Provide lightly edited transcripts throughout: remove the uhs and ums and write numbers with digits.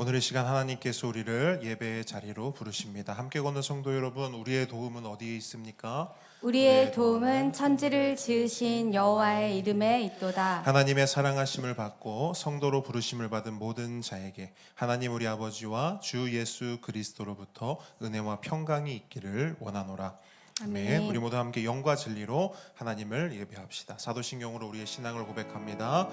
오늘 이 시간 하나님께서 우리를 예배의 자리로 부르십니다. 함께 걷는 성도 여러분, 우리의 도움은 어디에 있습니까? 우리의 도움은 천지를 지으신 여호와의 이름에 있도다. 하나님의 사랑하심을 받고 성도로 부르심을 받은 모든 자에게 하나님 우리 아버지와 주 예수 그리스도로부터 은혜와 평강이 있기를 원하노라. 아멘. 우리 모두 함께 영과 진리로 하나님을 예배합시다. 사도신경으로 우리의 신앙을 고백합니다.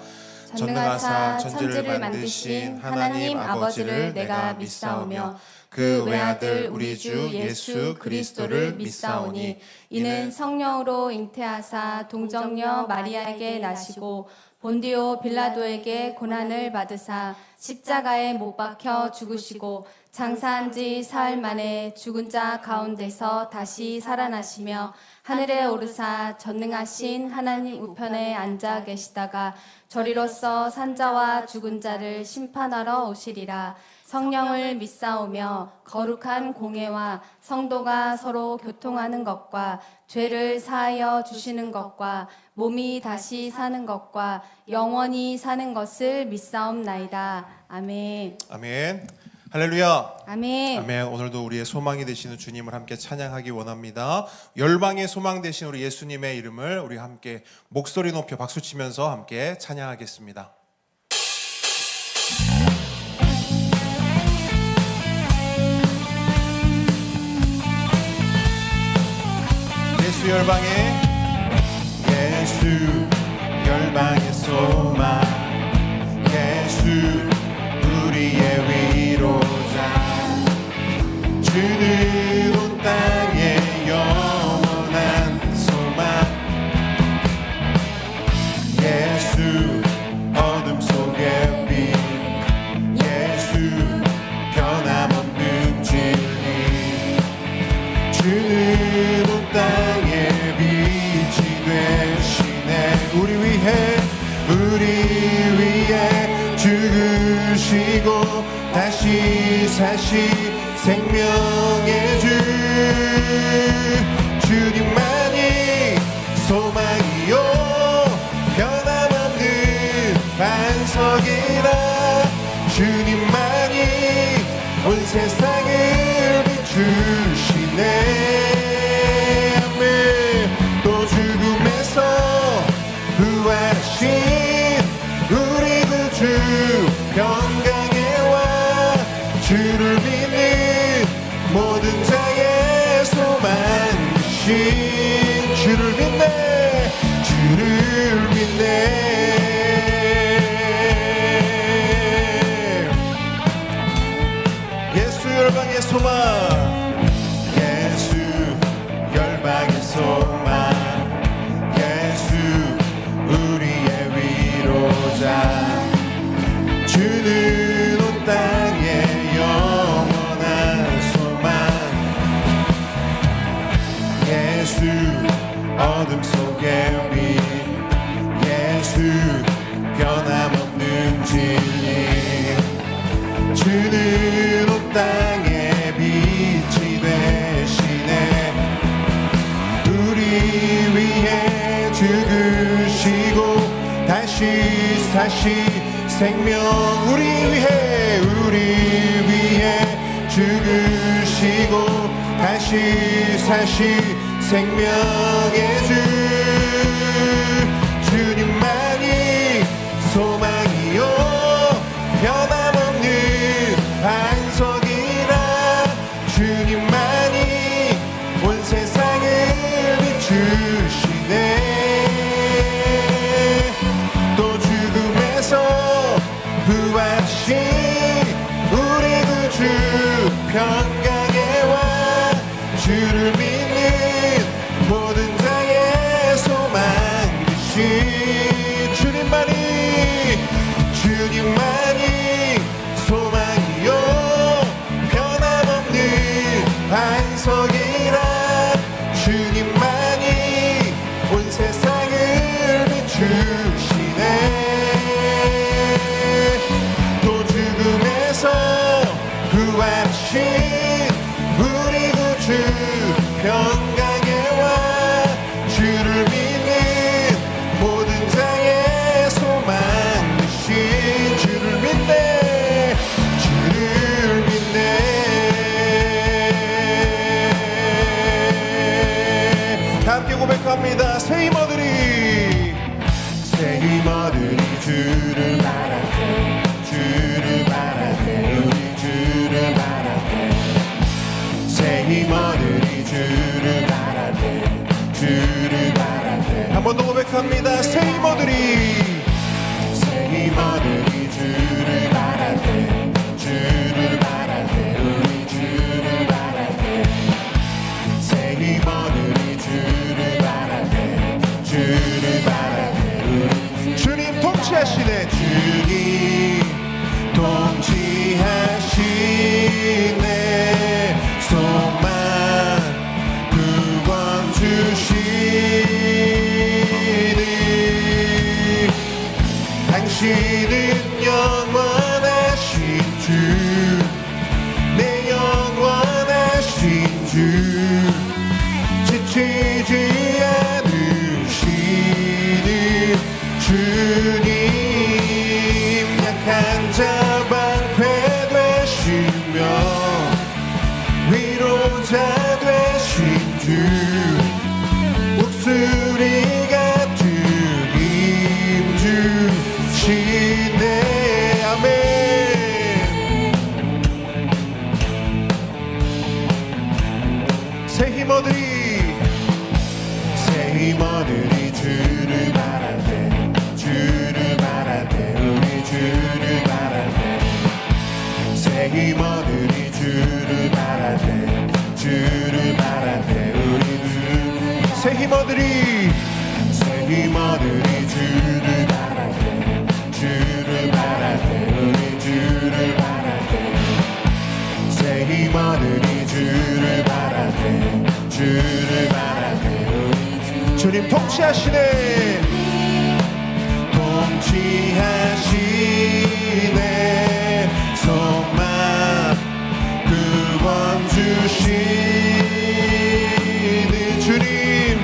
전능하사 천지를 만드신 하나님 아버지를 내가 믿사오며 그 외아들 우리 주 예수 그리스도를 믿사오니 이는 성령으로 잉태하사 동정녀 마리아에게 나시고 본디오 빌라도에게 고난을 받으사 십자가에 못 박혀 죽으시고 장사한 지 사흘 만에 죽은 자 가운데서 다시 살아나시며 하늘에 오르사 전능하신 하나님 우편에 앉아 계시다가 저리로서 산자와 죽은 자를 심판하러 오시리라. 성령을 믿사오며 거룩한 공회와 성도가 서로 교통하는 것과 죄를 사하여 주시는 것과 몸이 다시 사는 것과 영원히 사는 것을 믿사옵나이다. 아멘. 아멘. 할렐루야. 아멘. 아멘. 오늘도 우리의 소망이 되시는 주님을 함께 찬양하기 원합니다. 열방의 소망 되신 우리 예수님의 이름을 우리 함께 목소리 높여 박수치면서 함께 찬양하겠습니다. 예수 열방의 소망, 예수 우리의 위로자, 주는 온 땅의 영원한 소망, 예수 어둠 속의 빛, 예수 변함없는 진리, 주는 온 땅의 빛이 되시네. 우리 위해 죽으시고 다시 사시 생명의 주, 주님만이 소망이요 변함없는 반석이라. 주님만이 온 세상을 비추시네. 또 죽음에서 부활하신 우리 구주 평강에 와 주를 믿는 모든 자의 소망이신 주를 믿네. 주를 믿네. 예수 열방의 소망, 예수 열방의 소망, 예수 우리의 위로자, 주는 온 땅의 영원한 소망, 예수 어둠 속의 빛, 예수 변함없는 진리, 주는 온 땅의 빛이 되시네. 우리 위해 죽으시고 다시 사시 생명, 우리 위해 죽으시고 다시 사시 생명의 주, 주님만이 소망이요 변함없는 반석이라. 주님만이 온 세상을 비추시네. 또 죽음에서 부활하신 우리 구주 평강에 와 주를 믿는 모든 자의 소망이신 주님만이 소망이요 변함없는 반석이라. 주님만이 온 세상을 비추시네. 또 죽음에서 부활하신 우리 구주 평강에 와 주를 믿는 모든 자의 소망이신 주를 믿네. 주를 고백합니다. 새 힘어들이 주를 바랄 때 주를 바랄 때 우리 주를 바랄 때 새 힘어들이 주를 바랄 때 주를 바랄 때 우리 주님 통치하시네. 주님 통치하시네. 소망 구원 주시니 당신은 영원하신 주 내 영원하신 주 지치지 않으시는 주님 약한 자 방패 되시며 위로자 되신 주 목소리가 들림 주시네. 아멘. 새 힘어들이 주를 바랄 때 주를 바랄 때 우리 주를 바랄 때 새 힘어들이 주를 바랄 때 주를 바랄 때 우리 새 힘어들이 주를 바랄 때 주를 바랄 때 우리 주를 바랄 때 새 힘어들이 주를 바랄 때 주를 바랄 때 우리 주님 통치하시네. 통치하시네. 소망 구원 주시는 주님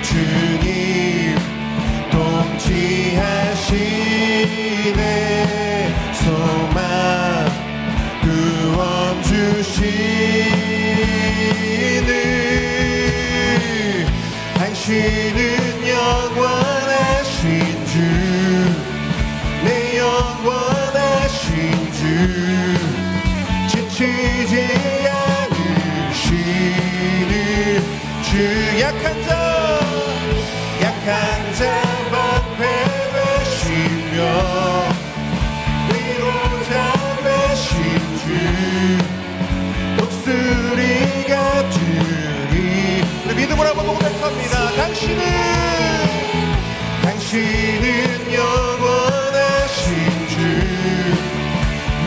통치하시네. 소망 구원 주시는 당신은 영원하신 주 내 영원하신 주 지치지 않으시는 주 약한 자 방패 되시며 위로자 되신 주 목소리가 들리 믿음으로 한번 고백합니다. 당신은 영원하신 주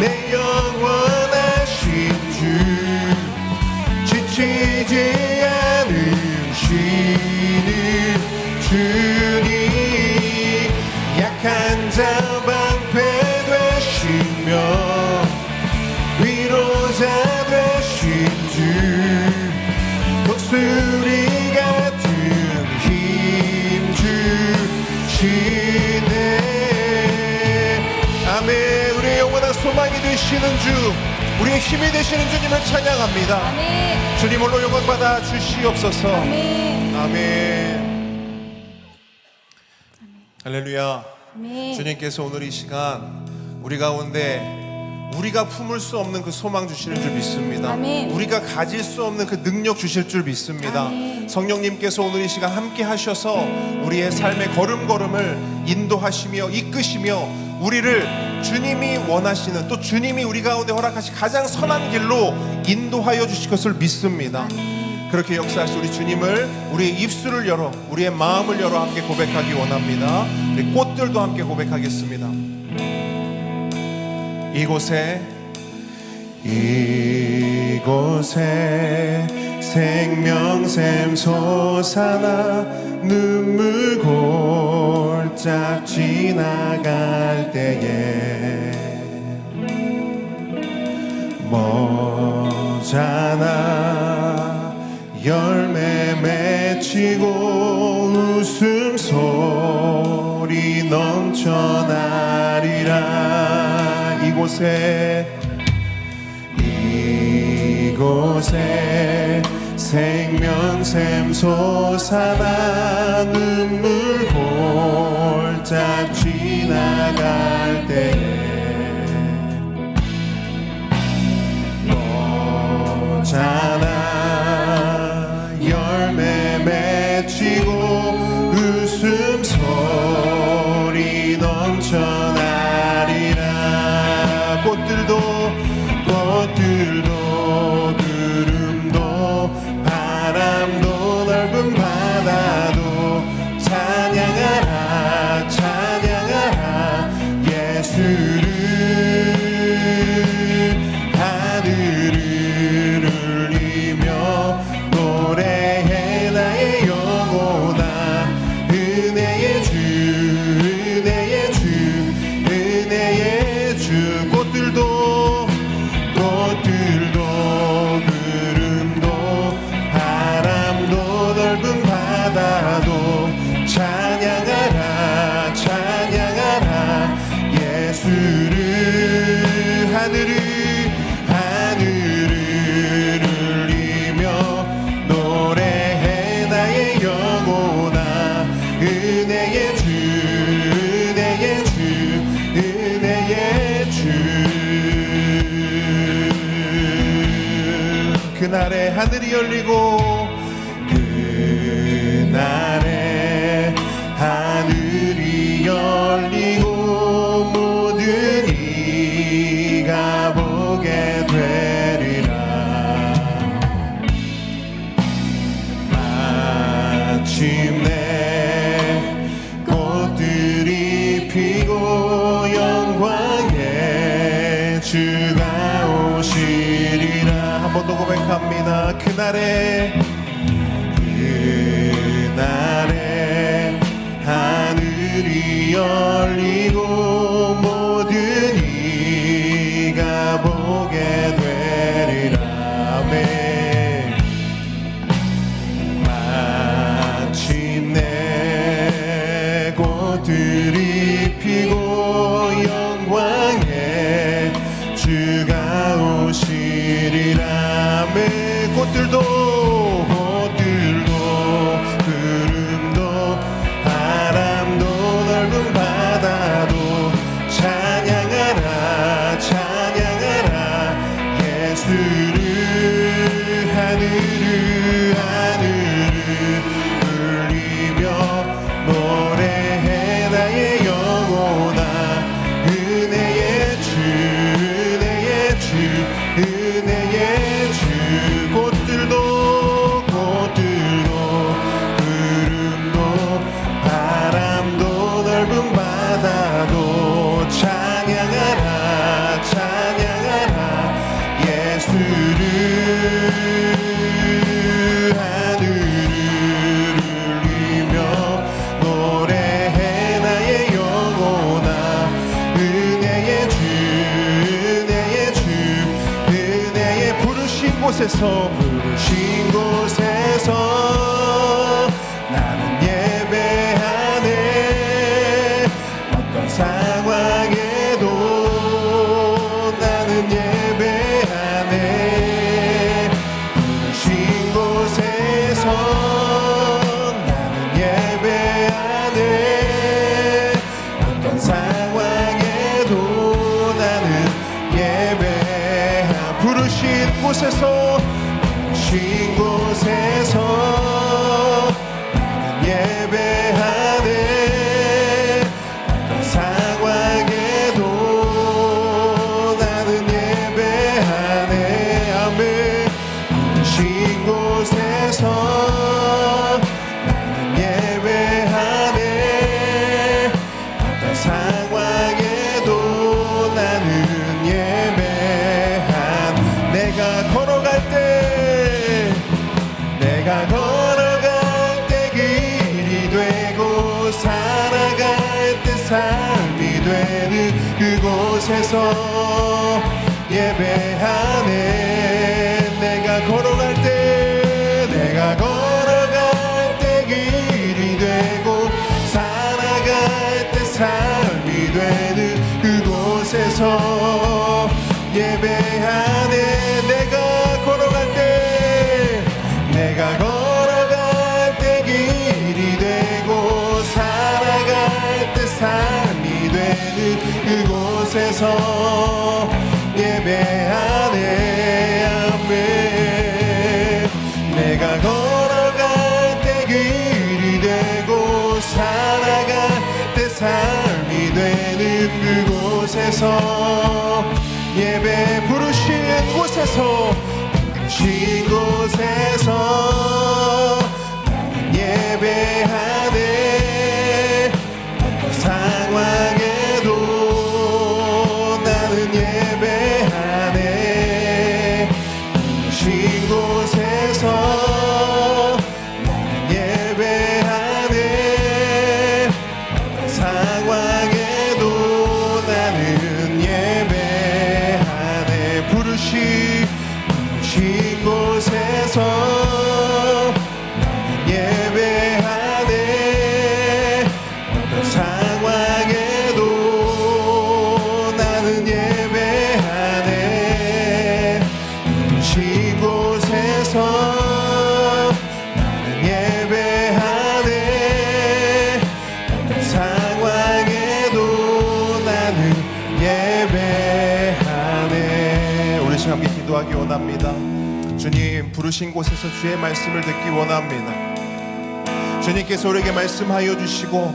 내 영원하신 주 지치지 않으시는 주님 약한 자 방패 되시며 위로자 되신 주 목소리가 힘 주시네. 아멘. 우리의 영원한 소망이 되시는 주 우리의 힘이 되시는 주님을 찬양합니다. 아멘. 주님 홀로 영광받아 주시옵소서. 아멘. 아멘. 할렐루야. 아멘. 주님께서 오늘 이 시간 우리 가운데 우리가 품을 수 없는 그 소망 주시는 줄 믿습니다. 아멘. 우리가 가질 수 없는 그 능력 주실 줄 믿습니다. 아멘. 성령님께서 오늘 이 시간 함께 하셔서 우리의 삶의 걸음걸음을 인도하시며 이끄시며 우리를 주님이 원하시는 또 주님이 우리 가운데 허락하신 가장 선한 길로 인도하여 주실 것을 믿습니다. 그렇게 역사하실 우리 주님을 우리의 입술을 열어 우리의 마음을 열어 함께 고백하기 원합니다. 우리 꽃들도 함께 고백하겠습니다. 이곳에 생명샘 솟아나 눈물 골짝 지나갈 때에 머잖아 열매 맺히고 웃음소리 넘쳐나리라. 이곳에 생명샘 솟아나 눈물 골짝 지나갈 때에 너잖아 열매 맺히고 웃음소리 그날에 하늘이 열리고 그날에 하늘이 열리고 모든 이가 보게 되리라. 마침내 꽃들이 피고 영광의 주가 오시리라. 한 번 더 고백합니다. 그날에 하늘이 열리고 모든 이가 보게 되리라. 아멘. 마침내 꽃들이 피고 영광의 주가 오시리라. 아멘. 꽃들도 구름도 바람도 넓은 바다도 찬양하라 찬양하라 예수를. 하늘을 울리며 노래해 나의 영혼아. 은혜의 주 은혜의 주 은혜의 주. 꽃들도 구름도 바람도 넓은 바다도 찬양하라 찬양하라 예수를. 하늘을 울리며 노래해 나의 영혼아. 은혜의 주 은혜의 주 은혜의 부르신 곳에서 나는 예배하네. 어떤 상황에도 나는 예배하네. 부르신 곳에서 나는 예배하네. 어떤 상황에도 나는 예배하. 부르신 곳에서 나는 예배하네. 어떤 상황에도 나는 예배하네. 아멘. 부르신 곳에서 나는 예배하네. 어떤 상황에도 나는 예배한. 내가 걸어갈 때 길이 되고 살아갈 때 삶이 되는 그곳에서 예배하네. 내가 걸어갈 때 길이 되고 살아갈 때 삶이 되는 그곳에서 예배하네. 내가 걸어갈 때 길이 되고 살아갈 때 삶이 되는 그곳에서 예배하네. 아멘. 내가 걸어갈 때 길이 되고 살아갈 때 삶이 되는 그곳에서 예배. 부르신 곳에서 나는 예배하네. 어떤 상황에도 나는 예배하네. 부르신 곳에서 나는 예배하네. 어떤 상황에도 나는 예배하네. 부르신 곳에서 나는 예배하네. 어떤 상황에도 나는 예배하네. 부르신 곳에서 나는 예배하네. 어떤 상황에도 나는 예배하네. 우리 시간 함께 기도하기 원합니다. 주님, 부르신 곳에서 주의 말씀을 듣기 원합니다. 주님께서 우리에게 말씀하여 주시고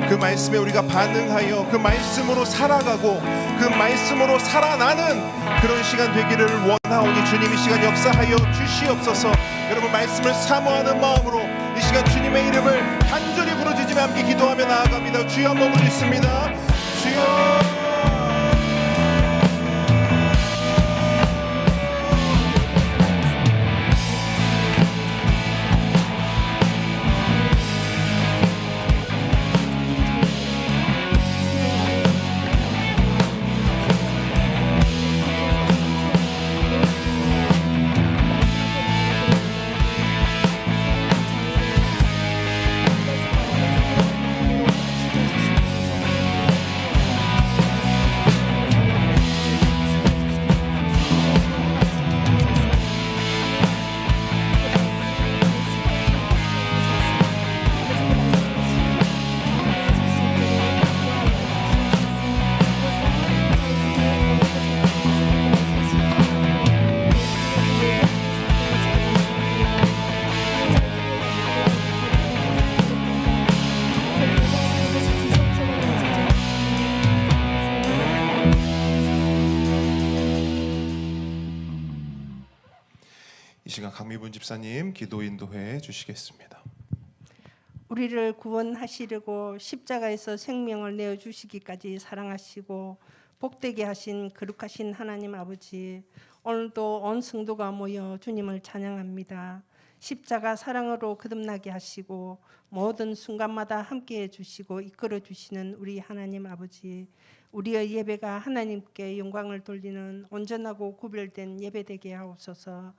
그 말씀에 우리가 반응하여 그 말씀으로 살아가고 그 말씀으로 살아나는 그런 시간 되기를 원하오니 주님, 이 시간 역사하여 주시옵소서. 여러분, 말씀을 사모하는 마음으로 이 시간 주님의 이름을 간절히 부르짖으며 함께 기도하며 나아갑니다. 주여, 한번 부르짖습니다. 주여. 이 시간 강미분 집사님 기도 인도해 주시겠습니다. 우리를 구원하시려고 십자가에서 생명을 내어 주시기까지 사랑하시고 복되게 하신 거룩하신 하나님 아버지, 오늘도 온 성도가 모여 주님을 찬양합니다. 십자가 사랑으로 거듭나게 하시고 모든 순간마다 함께해 주시고 이끌어 주시는 우리 하나님 아버지, 우리의 예배가 하나님께 영광을 돌리는 온전하고 구별된 예배되게 하옵소서.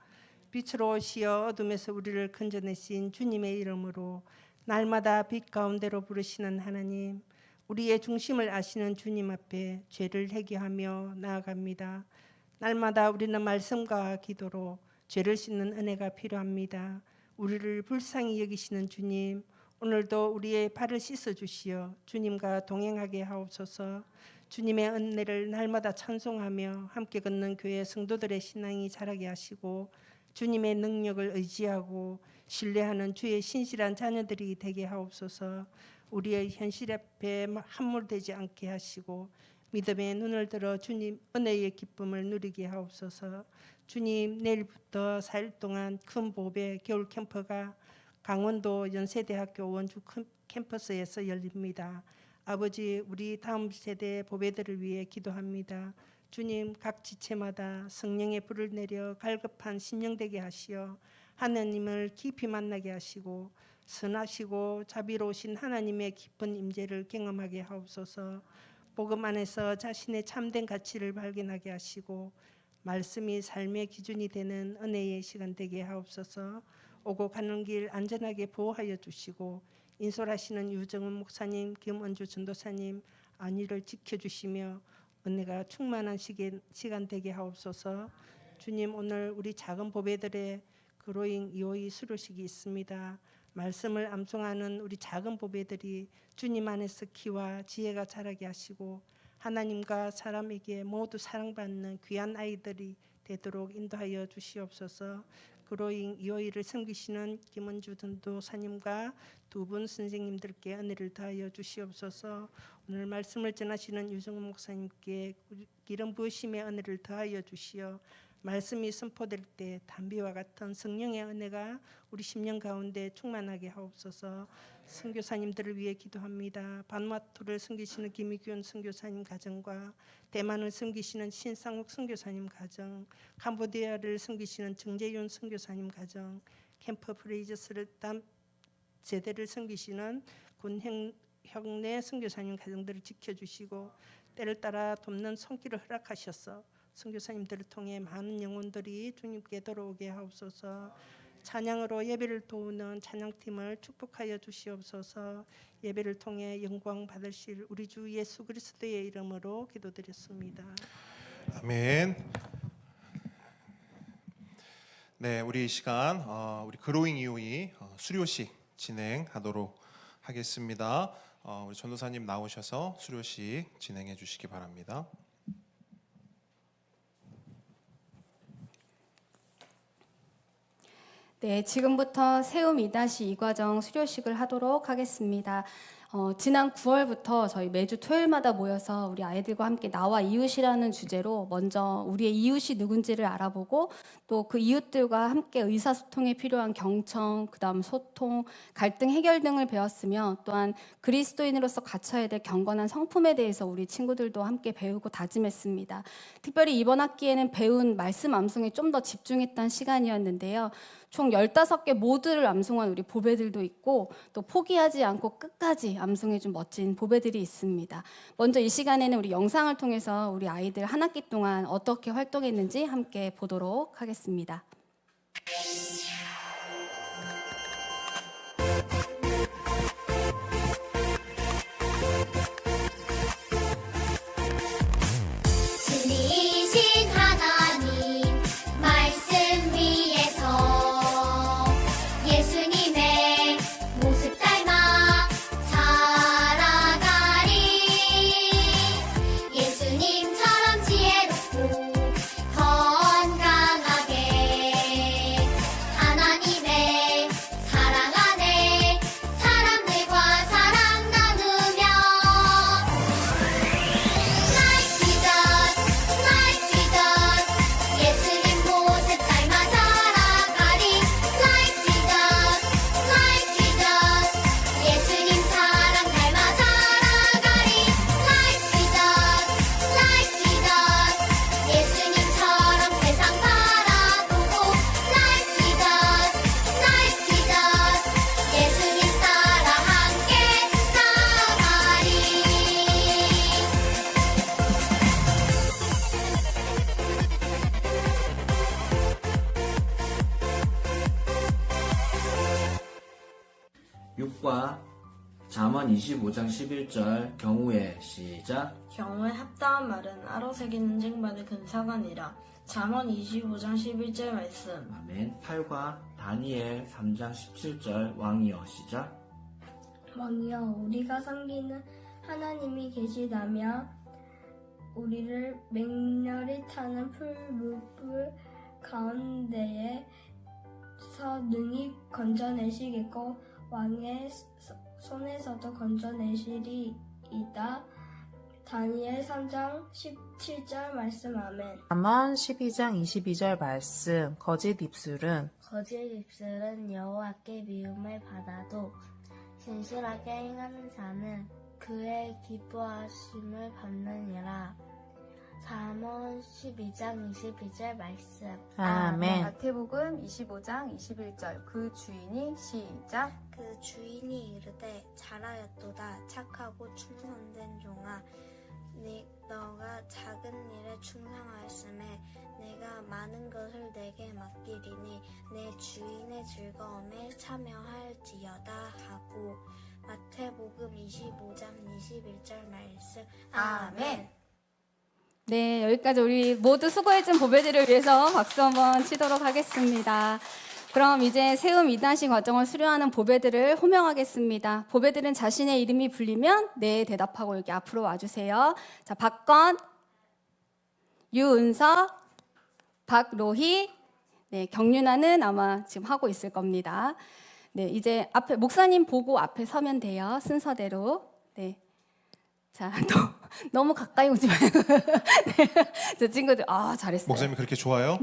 빛으로 오시어 어둠에서 우리를 건져내신 주님의 이름으로 날마다 빛 가운데로 부르시는 하나님, 우리의 중심을 아시는 주님 앞에 죄를 회개하며 나아갑니다. 날마다 우리는 말씀과 기도로 죄를 씻는 은혜가 필요합니다. 우리를 불쌍히 여기시는 주님, 오늘도 우리의 발을 씻어 주시어 주님과 동행하게 하옵소서. 주님의 은혜를 날마다 찬송하며 함께 걷는 교회 성도들의 신앙이 자라게 하시고 주님의 능력을 의지하고 신뢰하는 주의 신실한 자녀들이 되게 하옵소서. 우리의 현실 앞에 함몰되지 않게 하시고 믿음의 눈을 들어 주님 은혜의 기쁨을 누리게 하옵소서. 주님, 내일부터 4일 동안 큰 보배 겨울 캠프가 강원도 연세대학교 원주 캠퍼스에서 열립니다. 아버지, 우리 다음 세대 보배들을 위해 기도합니다. 주님, 각 지체마다 성령의 불을 내려 갈급한 심령되게 하시어 하나님을 깊이 만나게 하시고 선하시고 자비로우신 하나님의 깊은 임재를 경험하게 하옵소서. 복음 안에서 자신의 참된 가치를 발견하게 하시고 말씀이 삶의 기준이 되는 은혜의 시간 되게 하옵소서. 오고 가는 길 안전하게 보호하여 주시고 인솔하시는 유정은 목사님, 김은주 전도사님 안위를 지켜주시며 은혜가 충만한 시간 되게 하옵소서. 주님, 오늘 우리 작은 보배들의 그로잉 이호이 수료식이 있습니다. 말씀을 암송하는 우리 작은 보배들이 주님 안에서 키와 지혜가 자라게 하시고 하나님과 사람에게 모두 사랑받는 귀한 아이들이 되도록 인도하여 주시옵소서. 그로잉 이호이를 섬기시는 김은주 전도사님과 두 분 선생님들께 은혜를 더하여 주시옵소서. 오늘 말씀을 전하시는 유정훈 목사님께 기름 부으심의 은혜를 더하여 주시어 말씀이 선포될 때 담비와 같은 성령의 은혜가 우리 심령 가운데 충만하게 하옵소서. 선교사님들을 위해 기도합니다. 바누아투를 섬기시는 김희균 선교사님 가정과 대만을 섬기시는 신상욱 선교사님 가정, 캄보디아를 섬기시는 정재윤 선교사님 가정, 캠프 프레이저스를 제대를 섬기시는 군형내 선교사님 가정들을 지켜주시고 때를 따라 돕는 손길을 허락하셔서 선교사님들을 통해 많은 영혼들이 주님께 돌아오게 하옵소서. 찬양으로 예배를 도우는 찬양팀을 축복하여 주시옵소서. 예배를 통해 영광 받으실 우리 주 예수 그리스도의 이름으로 기도드렸습니다. 아멘. 네, 우리 이 시간 우리 그로잉 이후이 수료식 진행하도록 하겠습니다. 우리 전도사님 나오셔서 수료식 진행해 주시기 바랍니다. 네, 지금부터 세움 2-2 과정 수료식을 하도록 하겠습니다. 지난 9월부터 저희 매주 토요일마다 모여서 우리 아이들과 함께 나와 이웃이라는 주제로 먼저 우리의 이웃이 누군지를 알아보고 또 그 이웃들과 함께 의사소통에 필요한 경청, 그다음 소통, 갈등 해결 등을 배웠으며 또한 그리스도인으로서 갖춰야 될 경건한 성품에 대해서 우리 친구들도 함께 배우고 다짐했습니다. 특별히 이번 학기에는 배운 말씀 암송에 좀 더 집중했던 시간이었는데요. 총 15개 모두를 암송한 우리 보배들도 있고 또 포기하지 않고 끝까지 암송해준 멋진 보배들이 있습니다. 먼저 이 시간에는 우리 영상을 통해서 우리 아이들 한 학기 동안 어떻게 활동했는지 함께 보도록 하겠습니다. 진리이신 하나님 말씀 위에서 예수님의 모습 닮아 살아가리. 예수님처럼 지혜롭고 건강하게 하나님의 사랑 안에 사람들과 사랑 나누며 Like Jesus, 예수님 모습 닮아 살아가리. Like Jesus, 예수님 사랑 닮아 살아가리. Like Jesus, 예수님처럼 세상 바라보고 Like Jesus, 예수님 따라 함께 나가리. 육과 잠언 25장 11절 경우에 시작. 경우에 합당한 말은 아로새긴 논쟁받을 근사가니라. 잠언 25장 11절 말씀. 아멘. 8과 다니엘 3장 17절 왕이여 시작. 왕이여, 우리가 섬기는 하나님이 계시다면 우리를 맹렬히 타는 풀무불 가운데에서 능히 건져내시겠고 왕의 손에서도 건져내시리이다. 다니엘 3장 17절 말씀. 아멘. 잠언 12장 22절 말씀. 거짓 입술은 거짓 입술은 여호와께 미움을 받아도 진실하게 행하는 자는 그의 기뻐하심을 받느니라. 잠언 12장 22절 말씀. 아멘. 마태복음 25장 21절 그 주인이 시작. 그 주인이 이르되 잘하였도다 착하고 충성된 종아, 너가 작은 일에 충성하였음에 내가 많은 것을 내게 맡기리니 내 주인의 즐거움에 참여할지어다 하고. 마태복음 25장 21절 말씀. 아멘. 네, 여기까지 우리 모두 수고해준 보배들을 위해서 박수 한번 치도록 하겠습니다. 그럼 이제 세움 2-2 과정을 수료하는 보배들을 호명하겠습니다. 보배들은 자신의 이름이 불리면 네 대답하고 여기 앞으로 와주세요. 자, 박건, 유은서, 박로희, 네, 경윤아는 아마 지금 하고 있을 겁니다. 네, 이제 앞에 목사님 보고 앞에 서면 돼요. 순서대로. 네. 자, 너무 가까이 오지 말고. 네, 저 친구들, 잘했어요. 목사님이 그렇게 좋아요?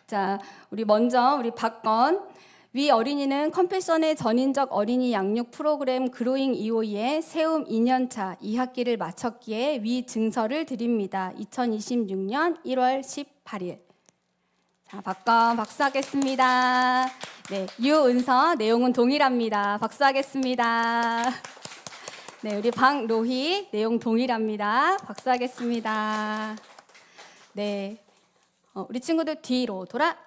자, 우리 먼저 우리 박건. 위 어린이는 컴패션의 전인적 어린이 양육 프로그램 그로잉 252의 세움 2년차 2학기를 마쳤기에 위 증서를 드립니다. 2026년 1월 18일. 자, 박건 박수하겠습니다. 네, 유은서 내용은 동일합니다. 박수하겠습니다. 네, 우리 박로희 내용 동일합니다. 박수하겠습니다. 네, 우리 친구들 뒤로 돌아.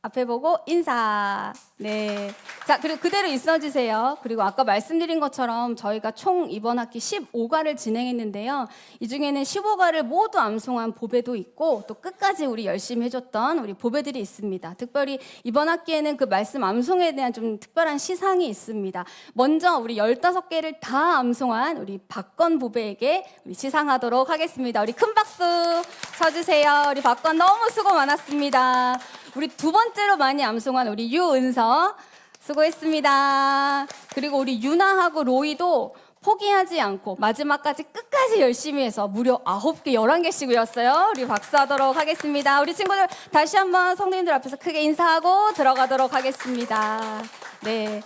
앞에 보고 인사. 네. 자, 그리고 그대로 있어주세요. 그리고 아까 말씀드린 것처럼 저희가 총 이번 학기 15과를 진행했는데요. 이 중에는 15과를 모두 암송한 보배도 있고 또 끝까지 우리 열심히 해줬던 우리 보배들이 있습니다. 특별히 이번 학기에는 그 말씀 암송에 대한 좀 특별한 시상이 있습니다. 먼저 우리 15개를 다 암송한 우리 박건 보배에게 우리 시상하도록 하겠습니다. 우리 큰 박수 쳐주세요. 우리 박건 너무 수고 많았습니다. 우리 두 번째로 많이 암송한 우리 유은서 수고했습니다. 그리고 우리 유나하고 로이도 포기하지 않고 마지막까지 끝까지 열심히 해서 무려 9개, 11개씩 외웠어요. 우리 박수하도록 하겠습니다. 우리 친구들 다시 한번 성도님들 앞에서 크게 인사하고 들어가도록 하겠습니다. 네.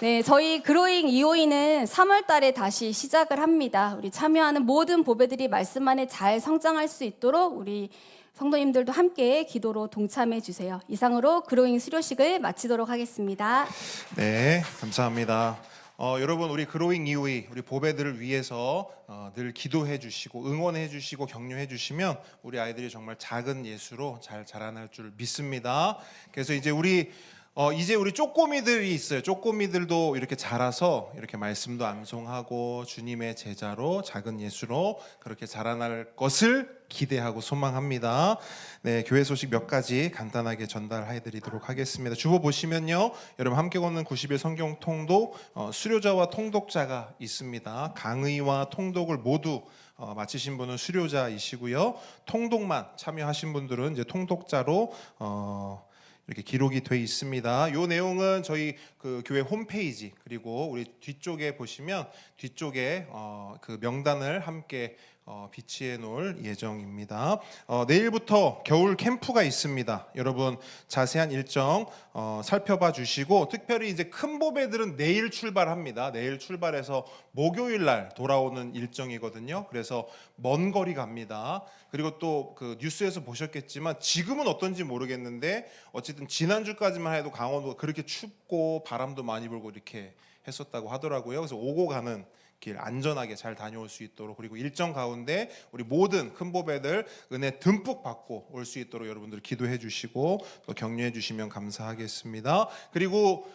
네, 저희 그로잉 2호이는 3월 달에 다시 시작을 합니다. 우리 참여하는 모든 보배들이 말씀 안에 잘 성장할 수 있도록 우리 성도님들도 함께 기도로 동참해 주세요. 이상으로 그로잉 수료식을 마치도록 하겠습니다. 네, 감사합니다. 여러분 우리 그로잉 이후에 우리 보배들을 위해서 늘 기도해 주시고 응원해 주시고 격려해 주시면 우리 아이들이 정말 작은 예수로 잘 자라날 줄 믿습니다. 그래서 이제 우리 쪼꼬미들이 있어요. 쪼꼬미들도 이렇게 자라서 이렇게 말씀도 암송하고 주님의 제자로 작은 예수로 그렇게 자라날 것을 기대하고 소망합니다. 네, 교회 소식 몇 가지 간단하게 전달해 드리도록 하겠습니다. 주보 보시면요, 여러분 함께 걷는 90일 성경 통독 수료자와 통독자가 있습니다. 강의와 통독을 모두 마치신 분은 수료자이시고요. 통독만 참여하신 분들은 이제 통독자로 이렇게 기록이 돼 있습니다. 이 내용은 저희 그 교회 홈페이지 그리고 우리 뒤쪽에 보시면 뒤쪽에 그 명단을 함께 비치해 놓을 예정입니다. 내일부터 겨울 캠프가 있습니다. 여러분 자세한 일정 살펴봐 주시고 특별히 이제 큰 보배들은 내일 출발합니다. 내일 출발해서 목요일 날 돌아오는 일정이거든요. 그래서 먼 거리 갑니다. 그리고 또 그 뉴스에서 보셨겠지만 지금은 어떤지 모르겠는데 어쨌든 지난주까지만 해도 강원도가 그렇게 춥고 바람도 많이 불고 이렇게 했었다고 하더라고요. 그래서 오고 가는 길 안전하게 잘 다녀올 수 있도록 그리고 일정 가운데 우리 모든 큰 보배들 은혜 듬뿍 받고 올 수 있도록 여러분들 기도해 주시고 또 격려해 주시면 감사하겠습니다. 그리고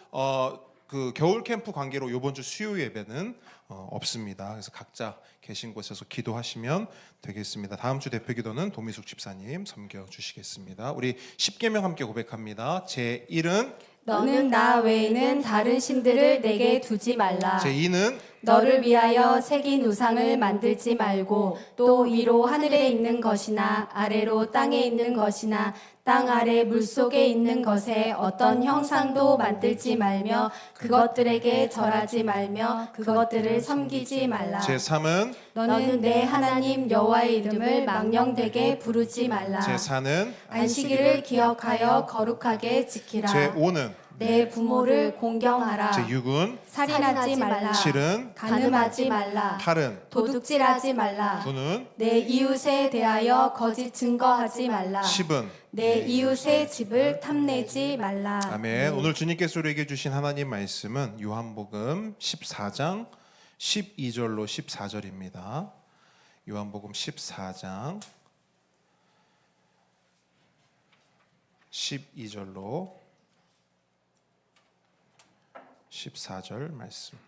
그 겨울 캠프 관계로 이번 주 수요 예배는 없습니다. 그래서 각자 계신 곳에서 기도하시면 되겠습니다. 다음 주 대표 기도는 도미숙 집사님 섬겨 주시겠습니다. 우리 10계명 함께 고백합니다. 제1은 너는 나 외에는 다른 신들을 내게 두지 말라. 제2는 너를 위하여 새긴 우상을 만들지 말고 또 위로 하늘에 있는 것이나 아래로 땅에 있는 것이나 땅 아래 물속에 있는 것에 어떤 형상도 만들지 말며 그것들에게 절하지 말며 그것들을 섬기지 말라. 제3은 너는 내 하나님 여호와의 이름을 망령되게 부르지 말라. 제4는 안식일을 기억하여 거룩하게 지키라. 제5는 내 부모를 공경하라. 제6은 살인하지 말라. 7은 간음하지 말라. 8은 도둑질하지 말라. 9는 내 이웃에 대하여 거짓 증거하지 말라. 10은 내 이웃의 집을 탐내지 말라. 아멘. 오늘 주님께서 우리에게 주신 하나님 말씀은 요한복음 14장 12절로 14절입니다. 요한복음 14장 12절로 14절 말씀.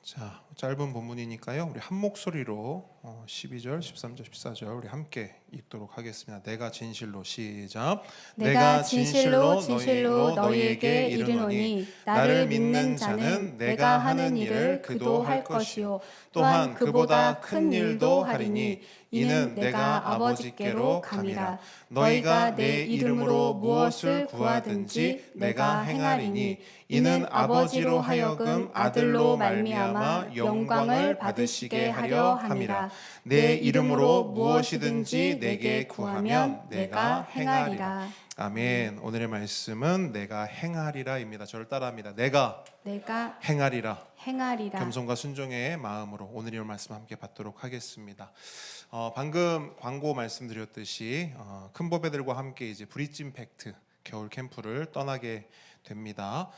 자, 짧은 본문이니까요. 우리 한 목소리로 12절, 13절, 14절 우리 함께 읽도록 하겠습니다. 내가 진실로 시작. 내가 진실로 너희에게 이르노니 나를 믿는 자는 내가 하는 일을 그도 할 것이요 또한 그보다 큰 일도 하리니 이는 내가 아버지께로 감이라. 너희가 내 이름으로 무엇을 구하든지 내가 행하리니 이는 아버지로 하여금 아들로 말미암아 영광을 받으시게 하려 함이라. 내 이름으로 무엇이든지 내게 구하면 내가 행하리라. 아멘. 오늘의 말씀은 내가 행하리라입니다. 저를 따라합니다. 내가 행하리라. 겸손과 순종의 마음으로 오늘의 말씀 함께 받도록 하겠습니다. 방금 광고 말씀드렸듯이 큰 보배들과 함께 이제 브릿지 임팩트 겨울 캠프를 떠나게 됩니다.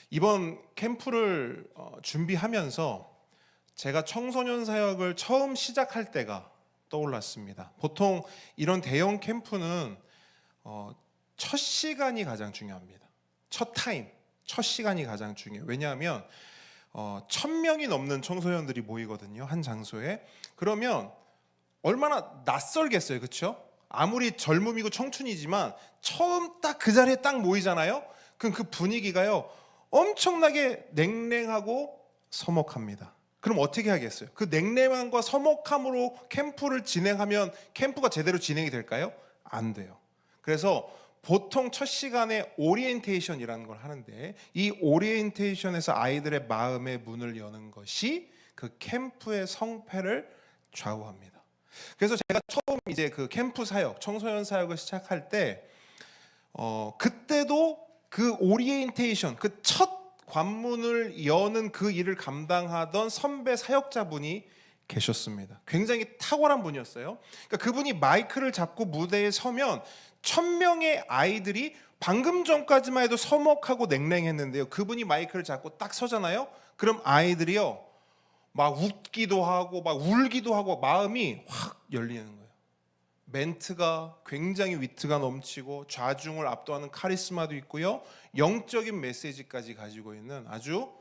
이번 캠프를 준비하면서 제가 청소년 사역을 처음 시작할 때가 떠올랐습니다. 보통 이런 대형 캠프는 첫 시간이 가장 중요합니다. 첫 타임, 첫 시간이 가장 중요해요. 왜냐하면 1000명이 넘는 청소년들이 모이거든요. 한 장소에. 그러면 얼마나 낯설겠어요. 그렇죠? 아무리 젊음이고 청춘이지만 처음 딱 그 자리에 딱 모이잖아요. 그럼 그 분위기가요. 엄청나게 냉랭하고 서먹합니다. 그럼 어떻게 하겠어요? 그 냉랭함과 서먹함으로 캠프를 진행하면 캠프가 제대로 진행이 될까요? 안 돼요. 그래서 보통 첫 시간에 오리엔테이션이라는 걸 하는데, 이 오리엔테이션에서 아이들의 마음의 문을 여는 것이 그 캠프의 성패를 좌우합니다. 그래서 제가 처음 이제 그 캠프 사역, 청소년 사역을 시작할 때 그때도 그 오리엔테이션, 그 첫 관문을 여는 그 일을 감당하던 선배 사역자분이 계셨습니다. 굉장히 탁월한 분이었어요. 그러니까 그분이 마이크를 잡고 무대에 서면 1000명의 아이들이 방금 전까지만 해도 서먹하고 냉랭했는데요, 그분이 마이크를 잡고 딱 서잖아요. 그럼 아이들이요 막 웃기도 하고 막 울기도 하고 마음이 확 열리는 거예요. 멘트가 굉장히 위트가 넘치고 좌중을 압도하는 카리스마도 있고요, 영적인 메시지까지 가지고 있는 아주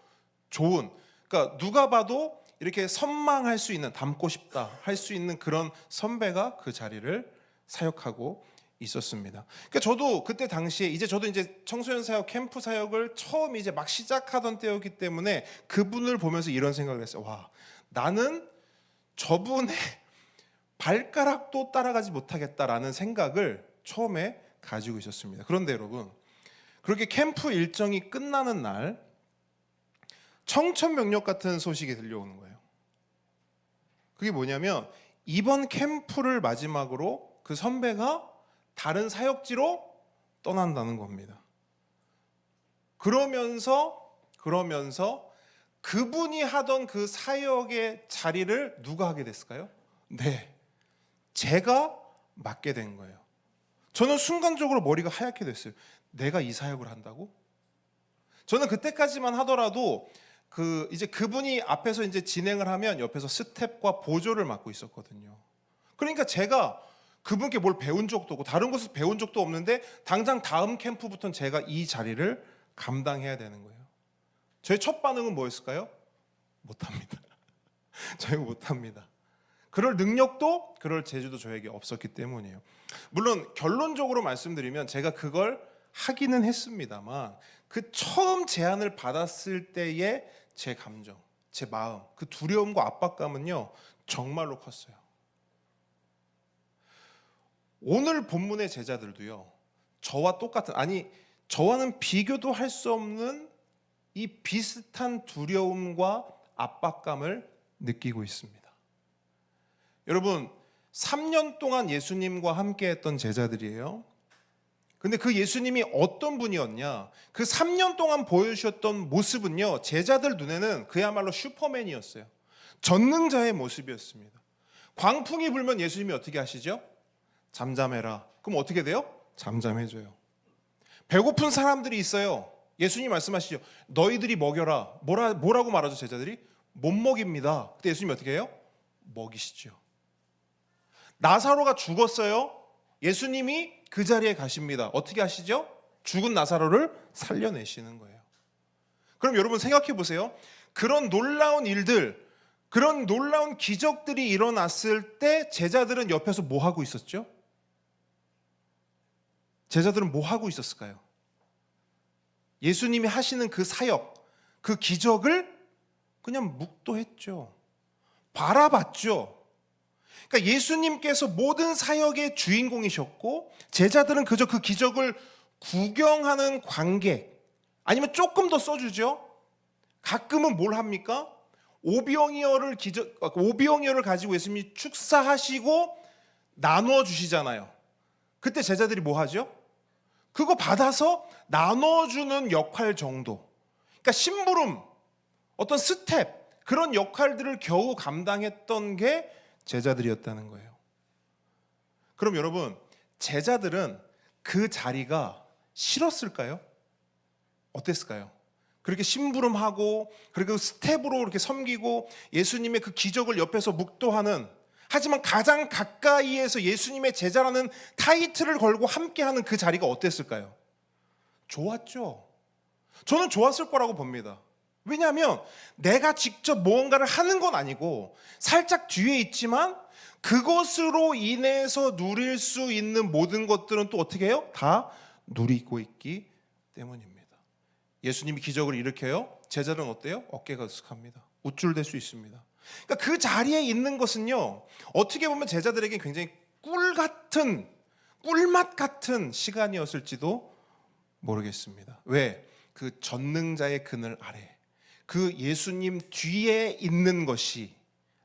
좋은, 그러니까 누가 봐도 이렇게 선망할 수 있는, 닮고 싶다 할 수 있는 그런 선배가 그 자리를 사역하고 있었습니다. 그러니까 저도 그때 당시에 저도 이제 청소년 사역, 캠프 사역을 처음 이제 막 시작하던 때였기 때문에 그분을 보면서 이런 생각을 했어요. 와, 나는 저분의 발가락도 따라가지 못하겠다라는 생각을 처음에 가지고 있었습니다. 그런데 여러분, 그렇게 캠프 일정이 끝나는 날 청천벽력 같은 소식이 들려오는 거예요. 그게 뭐냐면 이번 캠프를 마지막으로 그 선배가 다른 사역지로 떠난다는 겁니다. 그러면서 그분이 하던 그 사역의 자리를 누가 하게 됐을까요? 네, 제가 맡게 된 거예요. 저는 순간적으로 머리가 하얗게 됐어요. 내가 이 사역을 한다고? 저는 그때까지만 하더라도 이제 그분이 앞에서 이제 진행을 하면 옆에서 스텝과 보조를 맡고 있었거든요. 그러니까 제가 그분께 뭘 배운 적도 없고 다른 곳에서 배운 적도 없는데 당장 다음 캠프부터는 제가 이 자리를 감당해야 되는 거예요. 저의 첫 반응은 뭐였을까요? 못합니다. 저희가 못합니다. 그럴 능력도 그럴 재주도 저에게 없었기 때문이에요. 물론 결론적으로 말씀드리면 제가 그걸 하기는 했습니다만 그 처음 제안을 받았을 때의 제 감정, 제 마음, 그 두려움과 압박감은요 정말로 컸어요. 오늘 본문의 제자들도요 저와 똑같은, 아니 저와는 비교도 할 수 없는 이 비슷한 두려움과 압박감을 느끼고 있습니다. 여러분, 3년 동안 예수님과 함께 했던 제자들이에요. 근데 그 예수님이 어떤 분이었냐? 그 3년 동안 보여주셨던 모습은요 제자들 눈에는 그야말로 슈퍼맨이었어요. 전능자의 모습이었습니다. 광풍이 불면 예수님이 어떻게 하시죠? 잠잠해라. 그럼 어떻게 돼요? 잠잠해져요. 배고픈 사람들이 있어요. 예수님 말씀하시죠. 너희들이 먹여라. 뭐라고 말하죠 제자들이? 못 먹입니다. 그때 예수님이 어떻게 해요? 먹이시죠. 나사로가 죽었어요. 예수님이 그 자리에 가십니다. 어떻게 하시죠? 죽은 나사로를 살려내시는 거예요. 그럼 여러분 생각해 보세요. 그런 놀라운 일들, 그런 놀라운 기적들이 일어났을 때 제자들은 옆에서 뭐 하고 있었죠? 제자들은 뭐 하고 있었을까요? 예수님이 하시는 그 사역, 그 기적을 그냥 묵도했죠. 바라봤죠. 그러니까 예수님께서 모든 사역의 주인공이셨고 제자들은 그저 그 기적을 구경하는 관객, 아니면 조금 더 써주죠. 가끔은 뭘 합니까? 오병이어를 가지고 예수님이 축사하시고 나누어 주시잖아요. 그때 제자들이 뭐 하죠? 그거 받아서 나눠주는 역할 정도. 그러니까 심부름, 어떤 스텝, 그런 역할들을 겨우 감당했던 게 제자들이었다는 거예요. 그럼 여러분, 제자들은 그 자리가 싫었을까요? 어땠을까요? 그렇게 심부름하고 그리고 스텝으로 이렇게 섬기고 예수님의 그 기적을 옆에서 묵도하는, 하지만 가장 가까이에서 예수님의 제자라는 타이틀을 걸고 함께하는 그 자리가 어땠을까요? 좋았죠. 저는 좋았을 거라고 봅니다. 왜냐하면 내가 직접 무언가를 하는 건 아니고 살짝 뒤에 있지만 그것으로 인해서 누릴 수 있는 모든 것들은 또 어떻게 해요? 다 누리고 있기 때문입니다. 예수님이 기적을 일으켜요. 제자들은 어때요? 어깨가 으쓱합니다. 우쭐댈 수 있습니다. 그러니까 그 자리에 있는 것은요, 어떻게 보면 제자들에게 굉장히 꿀맛 같은 시간이었을지도 모르겠습니다. 왜? 그 전능자의 그늘 아래, 그 예수님 뒤에 있는 것이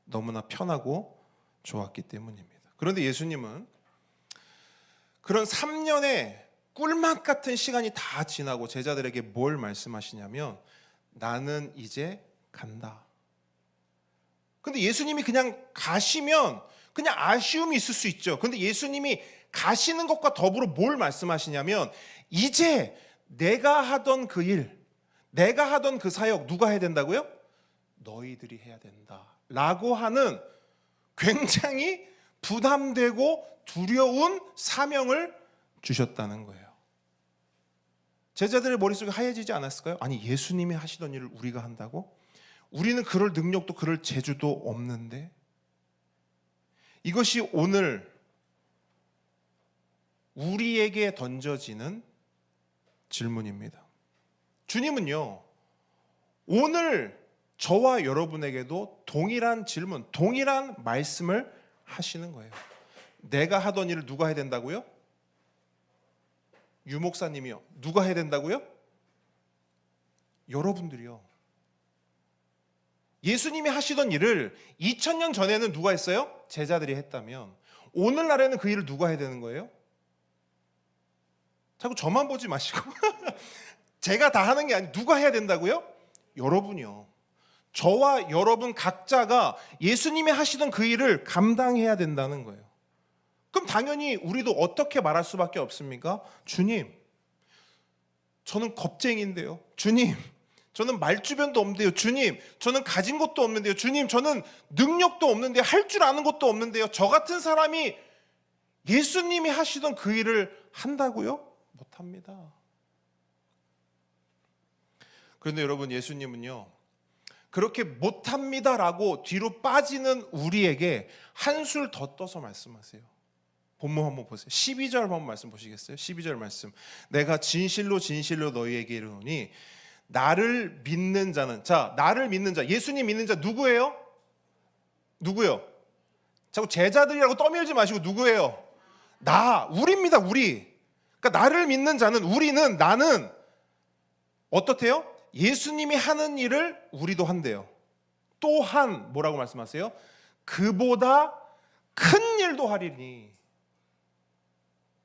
너무나 편하고 좋았기 때문입니다. 그런데 예수님은 그런 3년의 꿀맛 같은 시간이 다 지나고 제자들에게 뭘 말씀하시냐면 나는 이제 간다. 근데 예수님이 그냥 가시면 그냥 아쉬움이 있을 수 있죠. 근데 예수님이 가시는 것과 더불어 뭘 말씀하시냐면 이제 내가 하던 그 일, 내가 하던 그 사역 누가 해야 된다고요? 너희들이 해야 된다 라고 하는 굉장히 부담되고 두려운 사명을 주셨다는 거예요. 제자들의 머릿속에 하얘지지 않았을까요? 아니, 예수님이 하시던 일을 우리가 한다고? 우리는 그럴 능력도 그럴 재주도 없는데. 이것이 오늘 우리에게 던져지는 질문입니다. 주님은요, 오늘 저와 여러분에게도 동일한 질문, 동일한 말씀을 하시는 거예요. 내가 하던 일을 누가 해야 된다고요? 유 목사님이요. 누가 해야 된다고요? 여러분들이요. 예수님이 하시던 일을 2000년 전에는 누가 했어요? 제자들이 했다면 오늘날에는 그 일을 누가 해야 되는 거예요? 자꾸 저만 보지 마시고 제가 다 하는 게 아니고 누가 해야 된다고요? 여러분이요. 저와 여러분 각자가 예수님이 하시던 그 일을 감당해야 된다는 거예요. 그럼 당연히 우리도 어떻게 말할 수밖에 없습니까? 주님, 저는 겁쟁인데요. 주님, 저는 말주변도 없는데요. 주님, 저는 가진 것도 없는데요. 주님, 저는 능력도 없는데요. 할 줄 아는 것도 없는데요. 저 같은 사람이 예수님이 하시던 그 일을 한다고요? 못합니다. 그런데 여러분, 예수님은요, 그렇게 못합니다라고 뒤로 빠지는 우리에게 한술 더 떠서 말씀하세요. 본문 한번 보세요. 12절 한번 말씀 보시겠어요? 12절 말씀. 내가 진실로 진실로 너희에게 이르노니 나를 믿는 자는, 자, 나를 믿는 자, 예수님 믿는 자 누구예요? 누구요? 자꾸 제자들이라고 떠밀지 마시고 누구예요? 우리입니다, 우리. 그러니까 나를 믿는 자는, 우리는, 나는 어떻대요? 예수님이 하는 일을 우리도 한대요. 또한 뭐라고 말씀하세요? 그보다 큰 일도 하리니.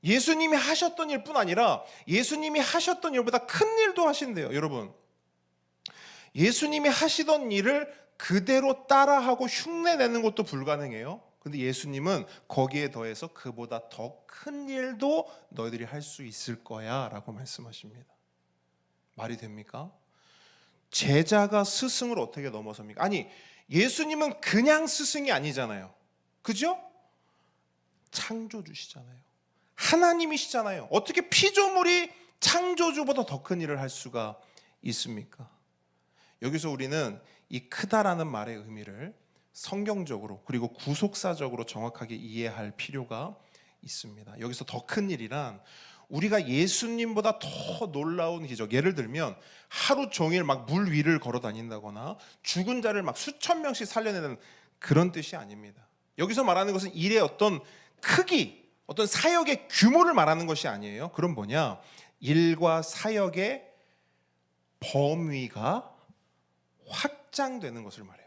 예수님이 하셨던 일뿐 아니라 예수님이 하셨던 일보다 큰 일도 하신대요. 여러분, 예수님이 하시던 일을 그대로 따라하고 흉내내는 것도 불가능해요. 근데 예수님은 거기에 더해서 그보다 더 큰 일도 너희들이 할 수 있을 거야 라고 말씀하십니다. 말이 됩니까? 제자가 스승을 어떻게 넘어섭니까? 아니, 예수님은 그냥 스승이 아니잖아요. 그죠? 창조주시잖아요. 하나님이시잖아요. 어떻게 피조물이 창조주보다 더 큰 일을 할 수가 있습니까? 여기서 우리는 이 크다라는 말의 의미를 성경적으로 그리고 구속사적으로 정확하게 이해할 필요가 있습니다. 여기서 더 큰 일이란 우리가 예수님보다 더 놀라운 기적, 예를 들면 하루 종일 막 물 위를 걸어 다닌다거나 죽은 자를 막 수천 명씩 살려내는 그런 뜻이 아닙니다. 여기서 말하는 것은 일의 어떤 크기, 어떤 사역의 규모를 말하는 것이 아니에요. 그럼 뭐냐? 일과 사역의 범위가 확장되는 것을 말해요.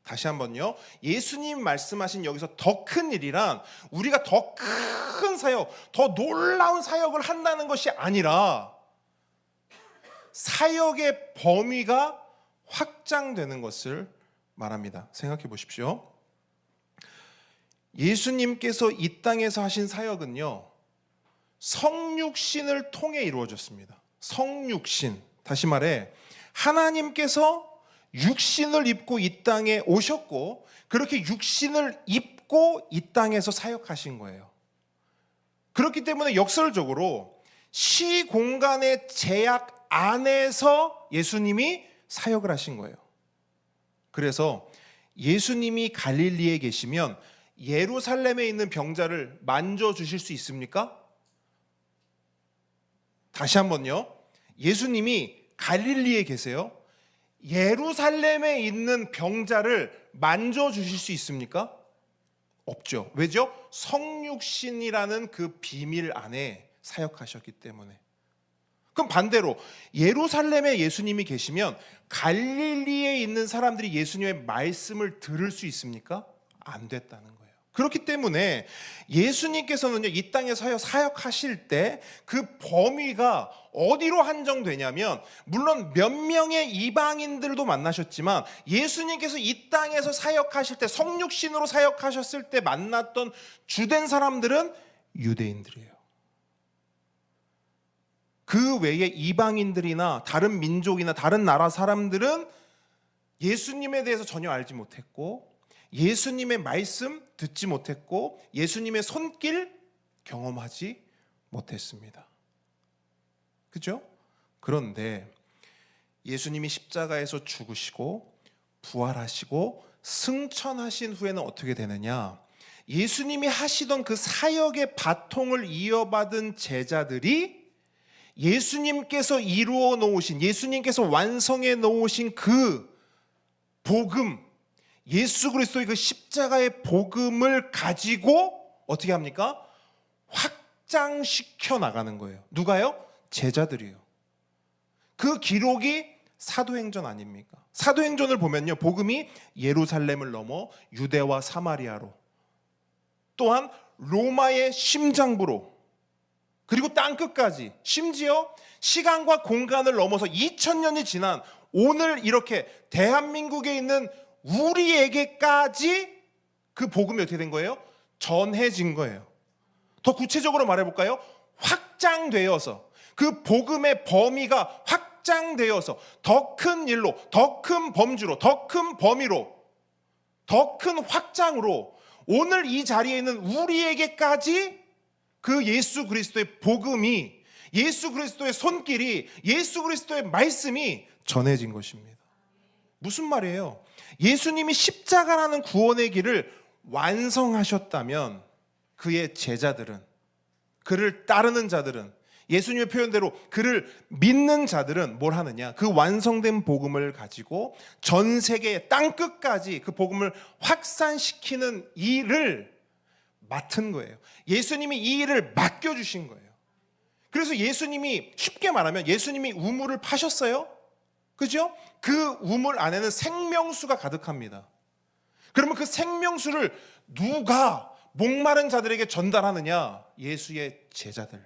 다시 한번요. 예수님 말씀하신 여기서 더 큰 일이란 우리가 더 큰 사역, 더 놀라운 사역을 한다는 것이 아니라 사역의 범위가 확장되는 것을 말합니다. 생각해 보십시오. 예수님께서 이 땅에서 하신 사역은요, 성육신을 통해 이루어졌습니다. 성육신, 다시 말해 하나님께서 육신을 입고 이 땅에 오셨고 그렇게 육신을 입고 이 땅에서 사역하신 거예요. 그렇기 때문에 역설적으로 시공간의 제약 안에서 예수님이 사역을 하신 거예요. 그래서 예수님이 갈릴리에 계시면 예루살렘에 있는 병자를 만져주실 수 있습니까? 다시 한번요. 예수님이 갈릴리에 계세요. 예루살렘에 있는 병자를 만져주실 수 있습니까? 없죠. 왜죠? 성육신이라는 그 비밀 안에 사역하셨기 때문에. 그럼 반대로 예루살렘에 예수님이 계시면 갈릴리에 있는 사람들이 예수님의 말씀을 들을 수 있습니까? 안 됐다는 거예요. 그렇기 때문에 예수님께서는요, 이 땅에서 사역하실 때 그 범위가 어디로 한정되냐면, 물론 몇 명의 이방인들도 만나셨지만 예수님께서 이 땅에서 사역하실 때, 성육신으로 사역하셨을 때 만났던 주된 사람들은 유대인들이에요. 그 외에 이방인들이나 다른 민족이나 다른 나라 사람들은 예수님에 대해서 전혀 알지 못했고, 예수님의 말씀 듣지 못했고, 예수님의 손길 경험하지 못했습니다. 그죠? 그런데 예수님이 십자가에서 죽으시고 부활하시고 승천하신 후에는 어떻게 되느냐? 예수님이 하시던 그 사역의 바통을 이어받은 제자들이 예수님께서 이루어 놓으신, 예수님께서 완성해 놓으신 그 복음, 예수 그리스도의 그 십자가의 복음을 가지고 어떻게 합니까? 확장시켜 나가는 거예요. 누가요? 제자들이요. 그 기록이 사도행전 아닙니까? 사도행전을 보면요, 복음이 예루살렘을 넘어 유대와 사마리아로, 또한 로마의 심장부로, 그리고 땅끝까지, 심지어 시간과 공간을 넘어서 2000년이 지난 오늘 이렇게 대한민국에 있는 우리에게까지 그 복음이 어떻게 된 거예요? 전해진 거예요. 더 구체적으로 말해볼까요? 확장되어서, 그 복음의 범위가 확장되어서 더 큰 일로, 더 큰 범주로, 더 큰 범위로, 더 큰 확장으로 오늘 이 자리에 있는 우리에게까지 그 예수 그리스도의 복음이, 예수 그리스도의 손길이, 예수 그리스도의 말씀이 전해진 것입니다. 무슨 말이에요? 예수님이 십자가라는 구원의 길을 완성하셨다면 그의 제자들은, 그를 따르는 자들은, 예수님의 표현대로 그를 믿는 자들은 뭘 하느냐? 그 완성된 복음을 가지고 전 세계 땅끝까지 그 복음을 확산시키는 일을 맡은 거예요. 예수님이 이 일을 맡겨주신 거예요. 그래서 예수님이, 쉽게 말하면 예수님이 우물을 파셨어요. 그죠? 그 우물 안에는 생명수가 가득합니다. 그러면 그 생명수를 누가 목마른 자들에게 전달하느냐? 예수의 제자들,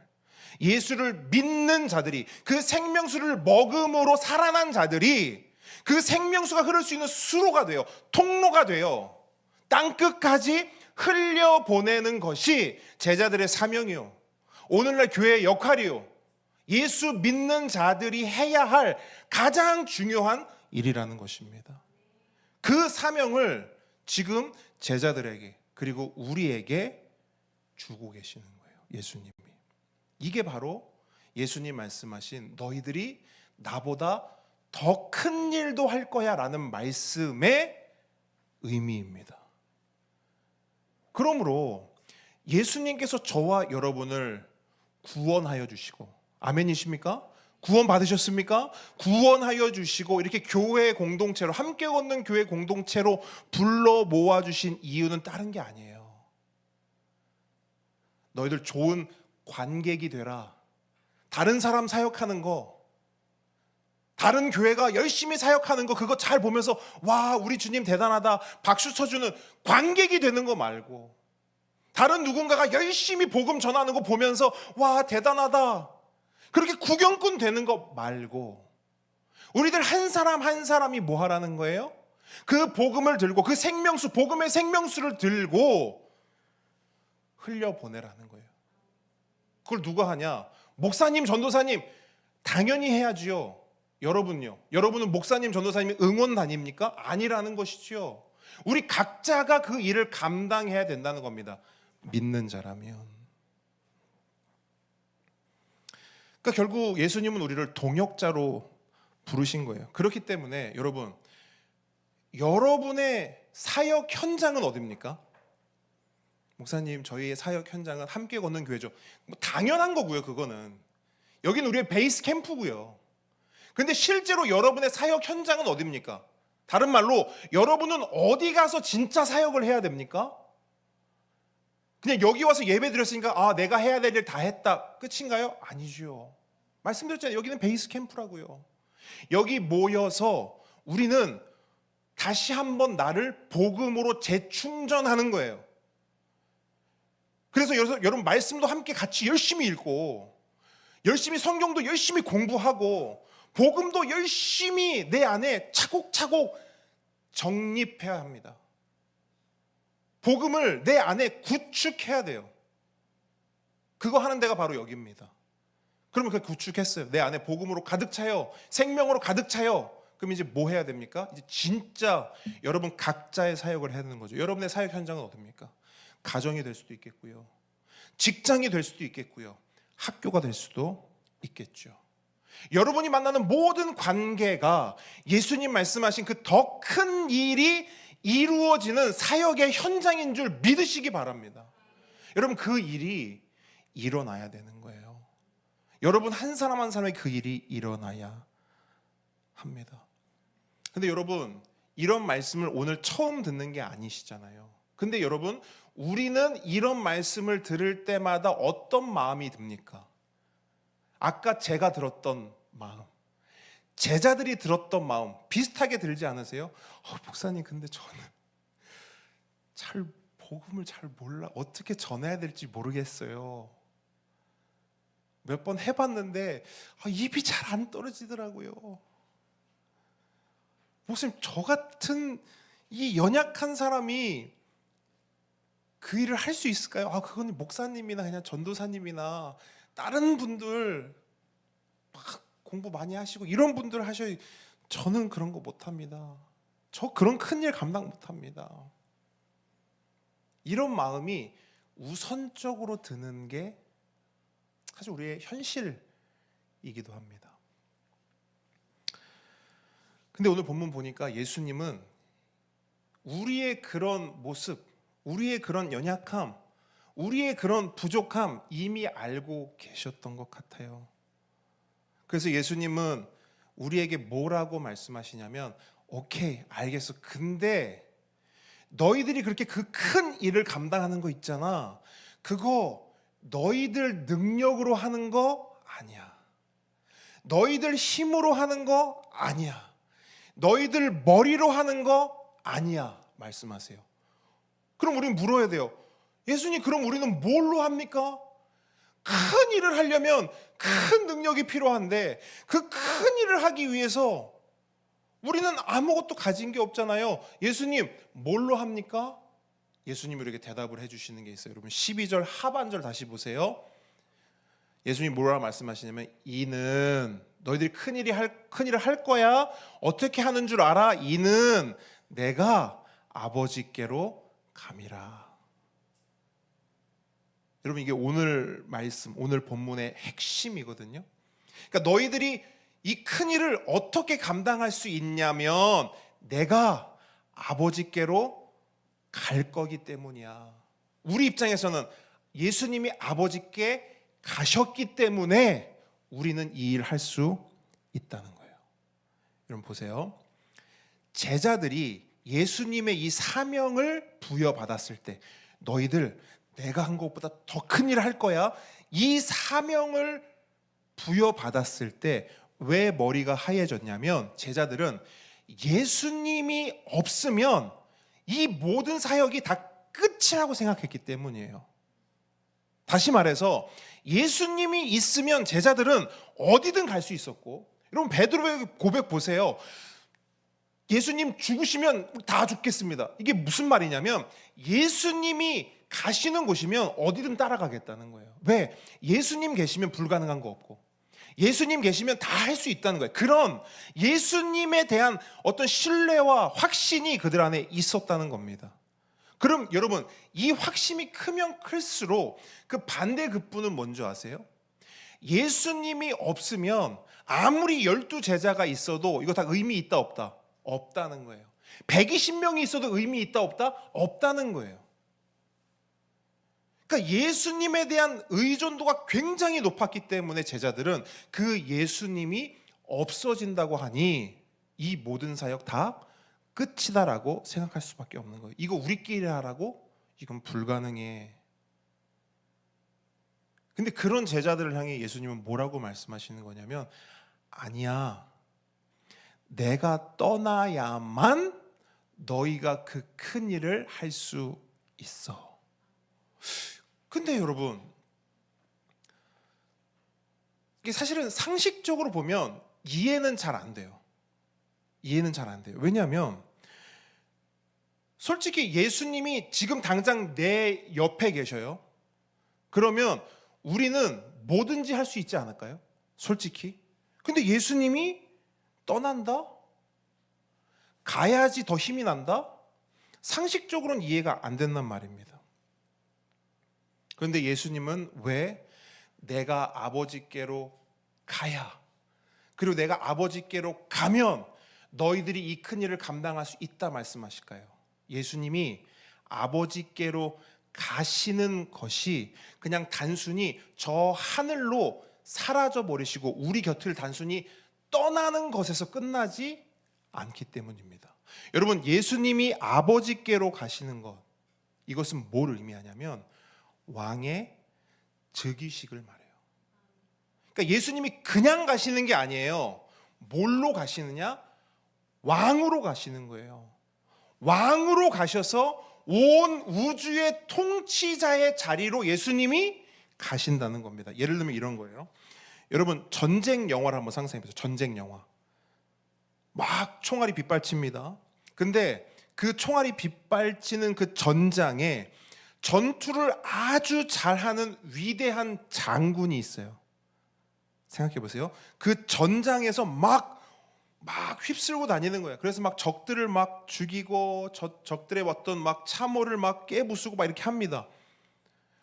예수를 믿는 자들이, 그 생명수를 먹음으로 살아난 자들이 그 생명수가 흐를 수 있는 수로가 돼요. 통로가 돼요. 땅끝까지 흘려보내는 것이 제자들의 사명이요, 오늘날 교회의 역할이요, 예수 믿는 자들이 해야 할 가장 중요한 일이라는 것입니다. 그 사명을 지금 제자들에게, 그리고 우리에게 주고 계시는 거예요, 예수님이. 이게 바로 예수님 말씀하신 너희들이 나보다 더 큰 일도 할 거야 라는 말씀의 의미입니다. 그러므로 예수님께서 저와 여러분을 구원하여 주시고, 아멘이십니까? 구원 받으셨습니까? 구원하여 주시고 이렇게 교회 공동체로, 함께 걷는 교회 공동체로 불러 모아 주신 이유는 다른 게 아니에요. 너희들 좋은 관객이 되라. 다른 사람 사역하는 거, 다른 교회가 열심히 사역하는 거, 그거 잘 보면서 와, 우리 주님 대단하다 박수 쳐주는 관객이 되는 거 말고, 다른 누군가가 열심히 복음 전하는 거 보면서 와, 대단하다 그렇게 구경꾼 되는 거 말고, 우리들 한 사람 한 사람이 뭐 하라는 거예요? 그 복음을 들고, 그 생명수, 복음의 생명수를 들고 흘려보내라는 거예요. 그걸 누가 하냐? 목사님, 전도사님 당연히 해야지요. 여러분요, 여러분은 목사님, 전도사님이 응원 다닙니까? 아니라는 것이지요. 우리 각자가 그 일을 감당해야 된다는 겁니다, 믿는 자라면. 그러니까 결국 예수님은 우리를 동역자로 부르신 거예요. 그렇기 때문에 여러분, 여러분의 사역 현장은 어디입니까? 목사님, 저희의 사역 현장은 함께 걷는 교회죠. 뭐 당연한 거고요. 그거는 여기는 우리의 베이스 캠프고요. 근데 실제로 여러분의 사역 현장은 어디입니까? 다른 말로 여러분은 어디 가서 진짜 사역을 해야 됩니까? 그냥 여기 와서 예배 드렸으니까 내가 해야 될 일 다 했다, 끝인가요? 아니죠. 말씀드렸잖아요. 여기는 베이스 캠프라고요. 여기 모여서 우리는 다시 한번 나를 복음으로 재충전하는 거예요. 그래서 여러분 말씀도 함께 같이 열심히 읽고, 열심히 성경도 열심히 공부하고, 복음도 열심히 내 안에 차곡차곡 정립해야 합니다. 복음을 내 안에 구축해야 돼요. 그거 하는 데가 바로 여기입니다. 그러면 그 구축했어요. 내 안에 복음으로 가득 차요. 생명으로 가득 차요. 그럼 이제 뭐 해야 됩니까? 이제 진짜 여러분 각자의 사역을 해야 되는 거죠. 여러분의 사역 현장은 어딥니까? 가정이 될 수도 있겠고요. 직장이 될 수도 있겠고요. 학교가 될 수도 있겠죠. 여러분이 만나는 모든 관계가 예수님 말씀하신 그 더 큰 일이 이루어지는 사역의 현장인 줄 믿으시기 바랍니다. 여러분 그 일이 일어나야 되는 거예요. 여러분 한 사람 한 사람의 그 일이 일어나야 합니다. 근데 여러분 이런 말씀을 오늘 처음 듣는 게 아니시잖아요. 근데 여러분 우리는 이런 말씀을 들을 때마다 어떤 마음이 듭니까? 아까 제가 들었던 마음, 제자들이 들었던 마음 비슷하게 들지 않으세요? 목사님 근데 저는 복음을 잘 몰라, 어떻게 전해야 될지 모르겠어요. 몇 번 해봤는데 입이 잘 안 떨어지더라고요. 목사님 저 같은 이 연약한 사람이 그 일을 할 수 있을까요? 그건 목사님이나 그냥 전도사님이나 다른 분들 막 공부 많이 하시고 이런 분들 하셔야. 저는 그런 거 못합니다. 저 그런 큰일 감당 못합니다. 이런 마음이 우선적으로 드는 게 사실 우리의 현실이기도 합니다. 근데 오늘 본문 보니까 예수님은 우리의 그런 모습, 우리의 그런 연약함, 우리의 그런 부족함 이미 알고 계셨던 것 같아요. 그래서 예수님은 우리에게 뭐라고 말씀하시냐면, 오케이 알겠어. 근데 너희들이 그렇게 그 큰 일을 감당하는 거 있잖아. 그거 너희들 능력으로 하는 거 아니야. 너희들 힘으로 하는 거 아니야. 너희들 머리로 하는 거 아니야. 말씀하세요. 그럼 우리는 물어야 돼요. 예수님 그럼 우리는 뭘로 합니까? 큰 일을 하려면 큰 능력이 필요한데 그 큰 일을 하기 위해서 우리는 아무것도 가진 게 없잖아요. 예수님 뭘로 합니까? 예수님이 이렇게 대답을 해주시는 게 있어요. 여러분 12절 하반절 다시 보세요. 예수님이 뭐라고 말씀하시냐면, 이는 너희들이 큰 일을 할 거야. 어떻게 하는 줄 알아? 이는 내가 아버지께로 감이라. 여러분 이게 오늘 말씀, 오늘 본문의 핵심이거든요. 그러니까 너희들이 이 큰 일을 어떻게 감당할 수 있냐면 내가 아버지께로 갈 거기 때문이야. 우리 입장에서는 예수님이 아버지께 가셨기 때문에 우리는 이 일을 할 수 있다는 거예요. 여러분 보세요. 제자들이 예수님의 이 사명을 부여받았을 때, 너희들 내가 한 것보다 더 큰 일을 할 거야. 이 사명을 부여받았을 때 왜 머리가 하얘졌냐면, 제자들은 예수님이 없으면 이 모든 사역이 다 끝이라고 생각했기 때문이에요. 다시 말해서 예수님이 있으면 제자들은 어디든 갈 수 있었고, 여러분 베드로의 고백 보세요. 예수님 죽으시면 다 죽겠습니다. 이게 무슨 말이냐면 예수님이 가시는 곳이면 어디든 따라가겠다는 거예요. 왜? 예수님 계시면 불가능한 거 없고, 예수님 계시면 다 할 수 있다는 거예요. 그런 예수님에 대한 어떤 신뢰와 확신이 그들 안에 있었다는 겁니다. 그럼 여러분 이 확신이 크면 클수록 그 반대급부는 뭔지 아세요? 예수님이 없으면 아무리 12제자가 있어도 이거 다 의미 있다 없다? 없다는 거예요. 120명이 있어도 의미 있다 없다? 없다는 거예요. 그러니까 예수님에 대한 의존도가 굉장히 높았기 때문에 제자들은 그 예수님이 없어진다고 하니 이 모든 사역 다 끝이다라고 생각할 수밖에 없는 거예요. 이거 우리끼리 하라고? 이건 불가능해. 근데 그런 제자들을 향해 예수님은 뭐라고 말씀하시는 거냐면, 아니야, 내가 떠나야만 너희가 그 큰 일을 할 수 있어. 근데 여러분, 이게 사실은 상식적으로 보면 이해는 잘 안 돼요. 이해는 잘 안 돼요. 왜냐하면 솔직히 예수님이 지금 당장 내 옆에 계셔요. 그러면 우리는 뭐든지 할 수 있지 않을까요? 솔직히. 근데 예수님이 떠난다? 가야지 더 힘이 난다? 상식적으로는 이해가 안 된단 말입니다. 그런데 예수님은 왜 내가 아버지께로 가야, 그리고 내가 아버지께로 가면 너희들이 이 큰 일을 감당할 수 있다 말씀하실까요? 예수님이 아버지께로 가시는 것이 그냥 단순히 저 하늘로 사라져 버리시고 우리 곁을 단순히 떠나는 것에서 끝나지 않기 때문입니다. 여러분, 예수님이 아버지께로 가시는 것, 이것은 뭘 의미하냐면 왕의 즉위식을 말해요. 그러니까 예수님이 그냥 가시는 게 아니에요. 뭘로 가시느냐? 왕으로 가시는 거예요. 왕으로 가셔서 온 우주의 통치자의 자리로 예수님이 가신다는 겁니다. 예를 들면 이런 거예요. 여러분, 전쟁 영화를 한번 상상해 보세요. 전쟁 영화. 막 총알이 빗발칩니다. 근데 그 총알이 빗발치는 그 전장에 전투를 아주 잘하는 위대한 장군이 있어요. 생각해 보세요. 그 전장에서 막 휩쓸고 다니는 거예요. 그래서 막 적들을 막 죽이고 적들의 어떤 막 참호를 막 깨부수고 막 이렇게 합니다.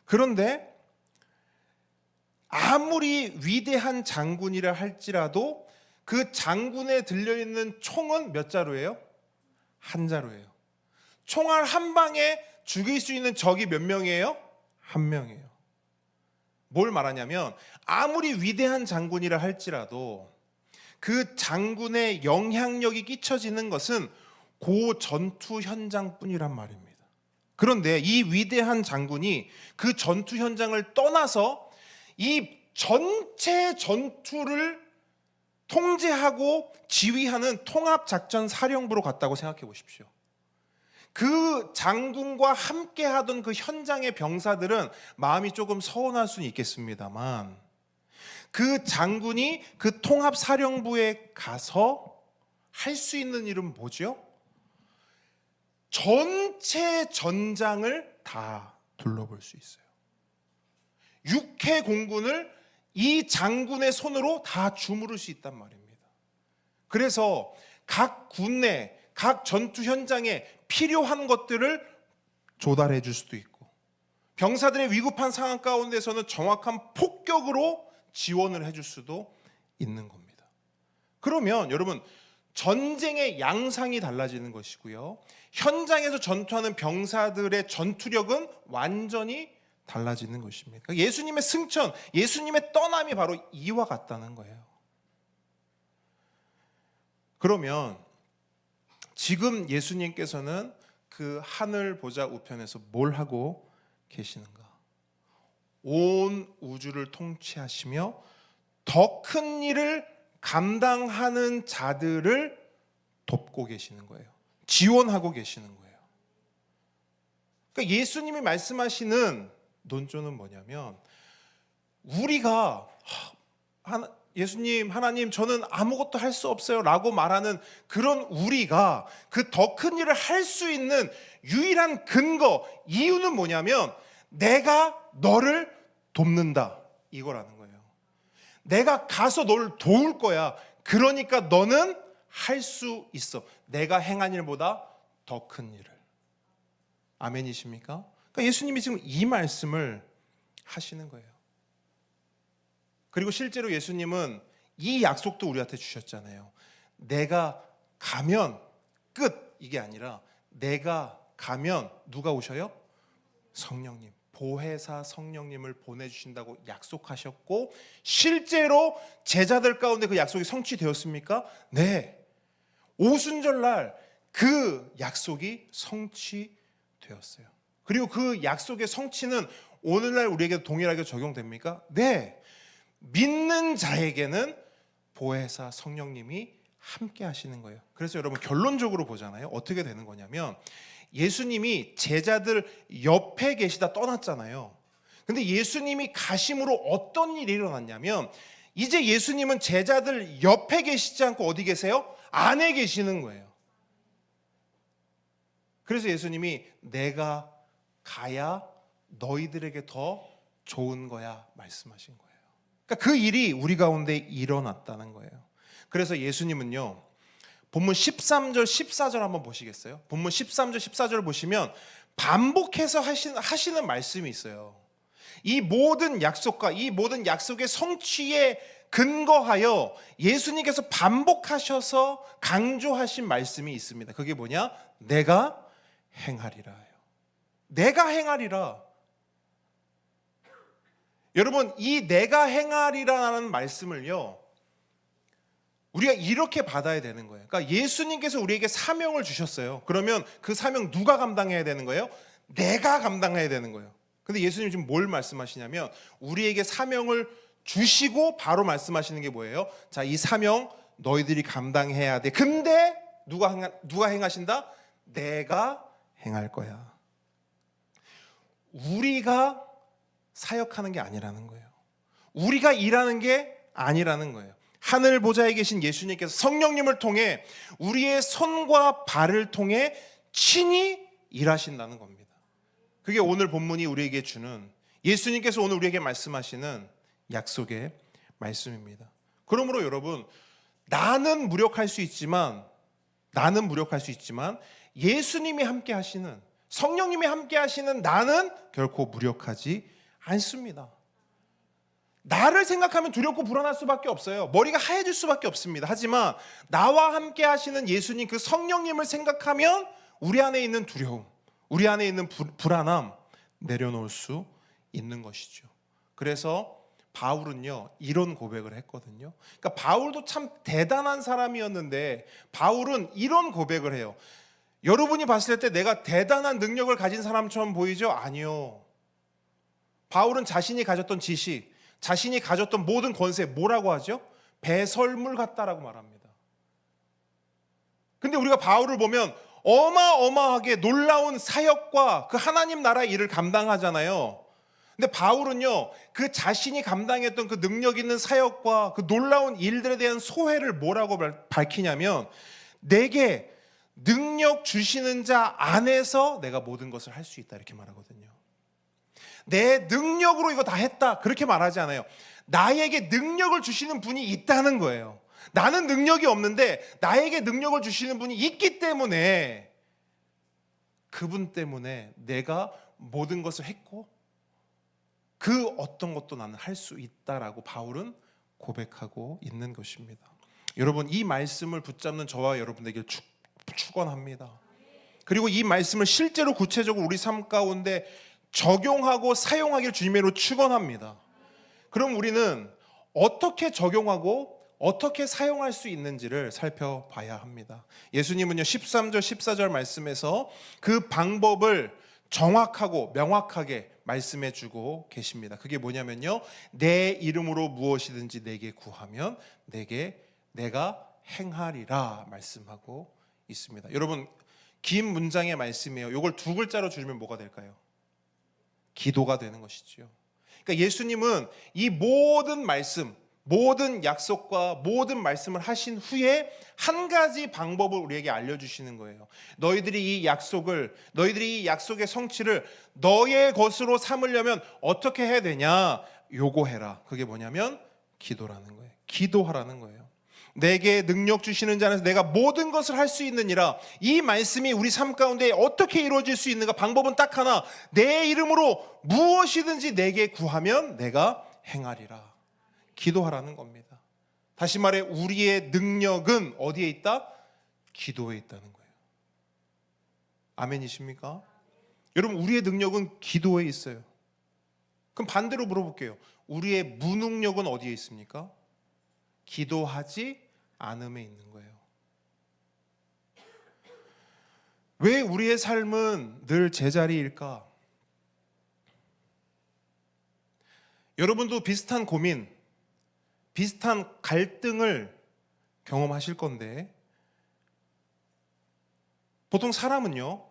그런데 아무리 위대한 장군이라 할지라도 그 장군에 들려있는 총은 몇 자루예요? 한 자루예요. 총알 한 방에 죽일 수 있는 적이 몇 명이에요? 한 명이에요. 뭘 말하냐면 아무리 위대한 장군이라 할지라도 그 장군의 영향력이 끼쳐지는 것은 그 전투 현장뿐이란 말입니다. 그런데 이 위대한 장군이 그 전투 현장을 떠나서 이 전체 전투를 통제하고 지휘하는 통합작전사령부로 갔다고 생각해 보십시오. 그 장군과 함께 하던 그 현장의 병사들은 마음이 조금 서운할 수는 있겠습니다만, 그 장군이 그 통합사령부에 가서 할 수 있는 일은 뭐죠? 전체 전장을 다 둘러볼 수 있어요. 육해 공군을 이 장군의 손으로 다 주무를 수 있단 말입니다. 그래서 각 군내, 각 전투 현장에 필요한 것들을 조달해 줄 수도 있고, 병사들의 위급한 상황 가운데서는 정확한 폭격으로 지원을 해줄 수도 있는 겁니다. 그러면 여러분, 전쟁의 양상이 달라지는 것이고요, 현장에서 전투하는 병사들의 전투력은 완전히 달라지는 것입니다. 그러니까 예수님의 승천, 예수님의 떠남이 바로 이와 같다는 거예요. 그러면 지금 예수님께서는 그 하늘 보좌 우편에서 뭘 하고 계시는가? 온 우주를 통치하시며 더 큰 일을 감당하는 자들을 돕고 계시는 거예요. 지원하고 계시는 거예요. 그러니까 예수님이 말씀하시는 논조는 뭐냐면, 우리가 예수님, 하나님, 저는 아무것도 할 수 없어요 라고 말하는 그런 우리가 그 더 큰 일을 할 수 있는 유일한 근거, 이유는 뭐냐면 내가 너를 돕는다, 이거라는 거예요. 내가 가서 너를 도울 거야. 그러니까 너는 할 수 있어. 내가 행한 일보다 더 큰 일을. 아멘이십니까? 그러니까 예수님이 지금 이 말씀을 하시는 거예요. 그리고 실제로 예수님은 이 약속도 우리한테 주셨잖아요. 내가 가면 끝, 이게 아니라 내가 가면 누가 오셔요? 성령님, 보혜사 성령님을 보내주신다고 약속하셨고 실제로 제자들 가운데 그 약속이 성취되었습니까? 네. 오순절날 그 약속이 성취되었어요. 그리고 그 약속의 성취는 오늘날 우리에게 동일하게 적용됩니까? 네. 믿는 자에게는 보혜사 성령님이 함께 하시는 거예요. 그래서 여러분 결론적으로 보잖아요. 어떻게 되는 거냐면 예수님이 제자들 옆에 계시다 떠났잖아요. 근데 예수님이 가심으로 어떤 일이 일어났냐면 이제 예수님은 제자들 옆에 계시지 않고 어디 계세요? 안에 계시는 거예요. 그래서 예수님이 내가 가야 너희들에게 더 좋은 거야 말씀하신 거예요. 그러니까 그 일이 우리 가운데 일어났다는 거예요. 그래서 예수님은요, 본문 13절 14절 한번 보시겠어요? 본문 13절 14절 보시면 반복해서 하시는 말씀이 있어요. 이 모든 약속과 이 모든 약속의 성취에 근거하여 예수님께서 반복하셔서 강조하신 말씀이 있습니다. 그게 뭐냐? 내가 행하리라요. 내가 행하리라. 여러분, 이 내가 행하리라는 말씀을요, 우리가 이렇게 받아야 되는 거예요. 그러니까 예수님께서 우리에게 사명을 주셨어요. 그러면 그 사명 누가 감당해야 되는 거예요? 내가 감당해야 되는 거예요. 근데 예수님 지금 뭘 말씀하시냐면 우리에게 사명을 주시고 바로 말씀하시는 게 뭐예요? 자, 이 사명 너희들이 감당해야 돼. 근데 누가 행하신다? 내가 행할 거야. 우리가 사역하는 게 아니라는 거예요. 우리가 일하는 게 아니라는 거예요. 하늘 보좌에 계신 예수님께서 성령님을 통해 우리의 손과 발을 통해 친히 일하신다는 겁니다. 그게 오늘 본문이 우리에게 주는, 예수님께서 오늘 우리에게 말씀하시는 약속의 말씀입니다. 그러므로 여러분, 나는 무력할 수 있지만 예수님이 함께 하시는, 성령님이 함께 하시는 나는 결코 무력하지 않습니다. 나를 생각하면 두렵고 불안할 수밖에 없어요. 머리가 하얘질 수밖에 없습니다. 하지만 나와 함께 하시는 예수님, 그 성령님을 생각하면 우리 안에 있는 두려움, 우리 안에 있는 불안함 내려놓을 수 있는 것이죠. 그래서 바울은요, 이런 고백을 했거든요. 그러니까 바울도 참 대단한 사람이었는데 바울은 이런 고백을 해요. 여러분이 봤을 때 내가 대단한 능력을 가진 사람처럼 보이죠? 아니요. 바울은 자신이 가졌던 지식, 자신이 가졌던 모든 권세, 뭐라고 하죠? 배설물 같다라고 말합니다. 근데 우리가 바울을 보면 어마어마하게 놀라운 사역과 그 하나님 나라의 일을 감당하잖아요. 근데 바울은요, 그 자신이 감당했던 그 능력 있는 사역과 그 놀라운 일들에 대한 소회를 뭐라고 밝히냐면 내게 능력 주시는 자 안에서 내가 모든 것을 할 수 있다, 이렇게 말하거든요. 내 능력으로 이거 다 했다, 그렇게 말하지 않아요. 나에게 능력을 주시는 분이 있다는 거예요. 나는 능력이 없는데 나에게 능력을 주시는 분이 있기 때문에, 그분 때문에 내가 모든 것을 했고 그 어떤 것도 나는 할 수 있다라고 바울은 고백하고 있는 것입니다. 여러분, 이 말씀을 붙잡는 저와 여러분에게 축원합니다. 그리고 이 말씀을 실제로 구체적으로 우리 삶 가운데 적용하고 사용하기를 주님으로 축원합니다. 그럼 우리는 어떻게 적용하고 어떻게 사용할 수 있는지를 살펴봐야 합니다. 예수님은요, 13절 14절 말씀에서 그 방법을 정확하고 명확하게 말씀해 주고 계십니다. 그게 뭐냐면요, 내 이름으로 무엇이든지 내게 구하면 내가 행하리라 말씀하고 있습니다. 여러분, 긴 문장의 말씀이에요. 이걸 두 글자로 줄이면 뭐가 될까요? 기도가 되는 것이지요. 그러니까 예수님은 이 모든 말씀, 모든 약속과 모든 말씀을 하신 후에 한 가지 방법을 우리에게 알려주시는 거예요. 너희들이 이 약속의 성취를 너의 것으로 삼으려면 어떻게 해야 되냐? 요거해라. 그게 뭐냐면 기도라는 거예요. 기도하라는 거예요. 내게 능력 주시는 자 안에서 내가 모든 것을 할 수 있느니라. 이 말씀이 우리 삶 가운데 어떻게 이루어질 수 있는가? 방법은 딱 하나. 내 이름으로 무엇이든지 내게 구하면 내가 행하리라. 기도하라는 겁니다. 다시 말해, 우리의 능력은 어디에 있다? 기도에 있다는 거예요. 아멘이십니까? 여러분, 우리의 능력은 기도에 있어요. 그럼 반대로 물어볼게요. 우리의 무능력은 어디에 있습니까? 기도하지 않음에 있는 거예요. 왜 우리의 삶은 늘 제자리일까? 여러분도 비슷한 고민, 비슷한 갈등을 경험하실 건데, 보통 사람은요,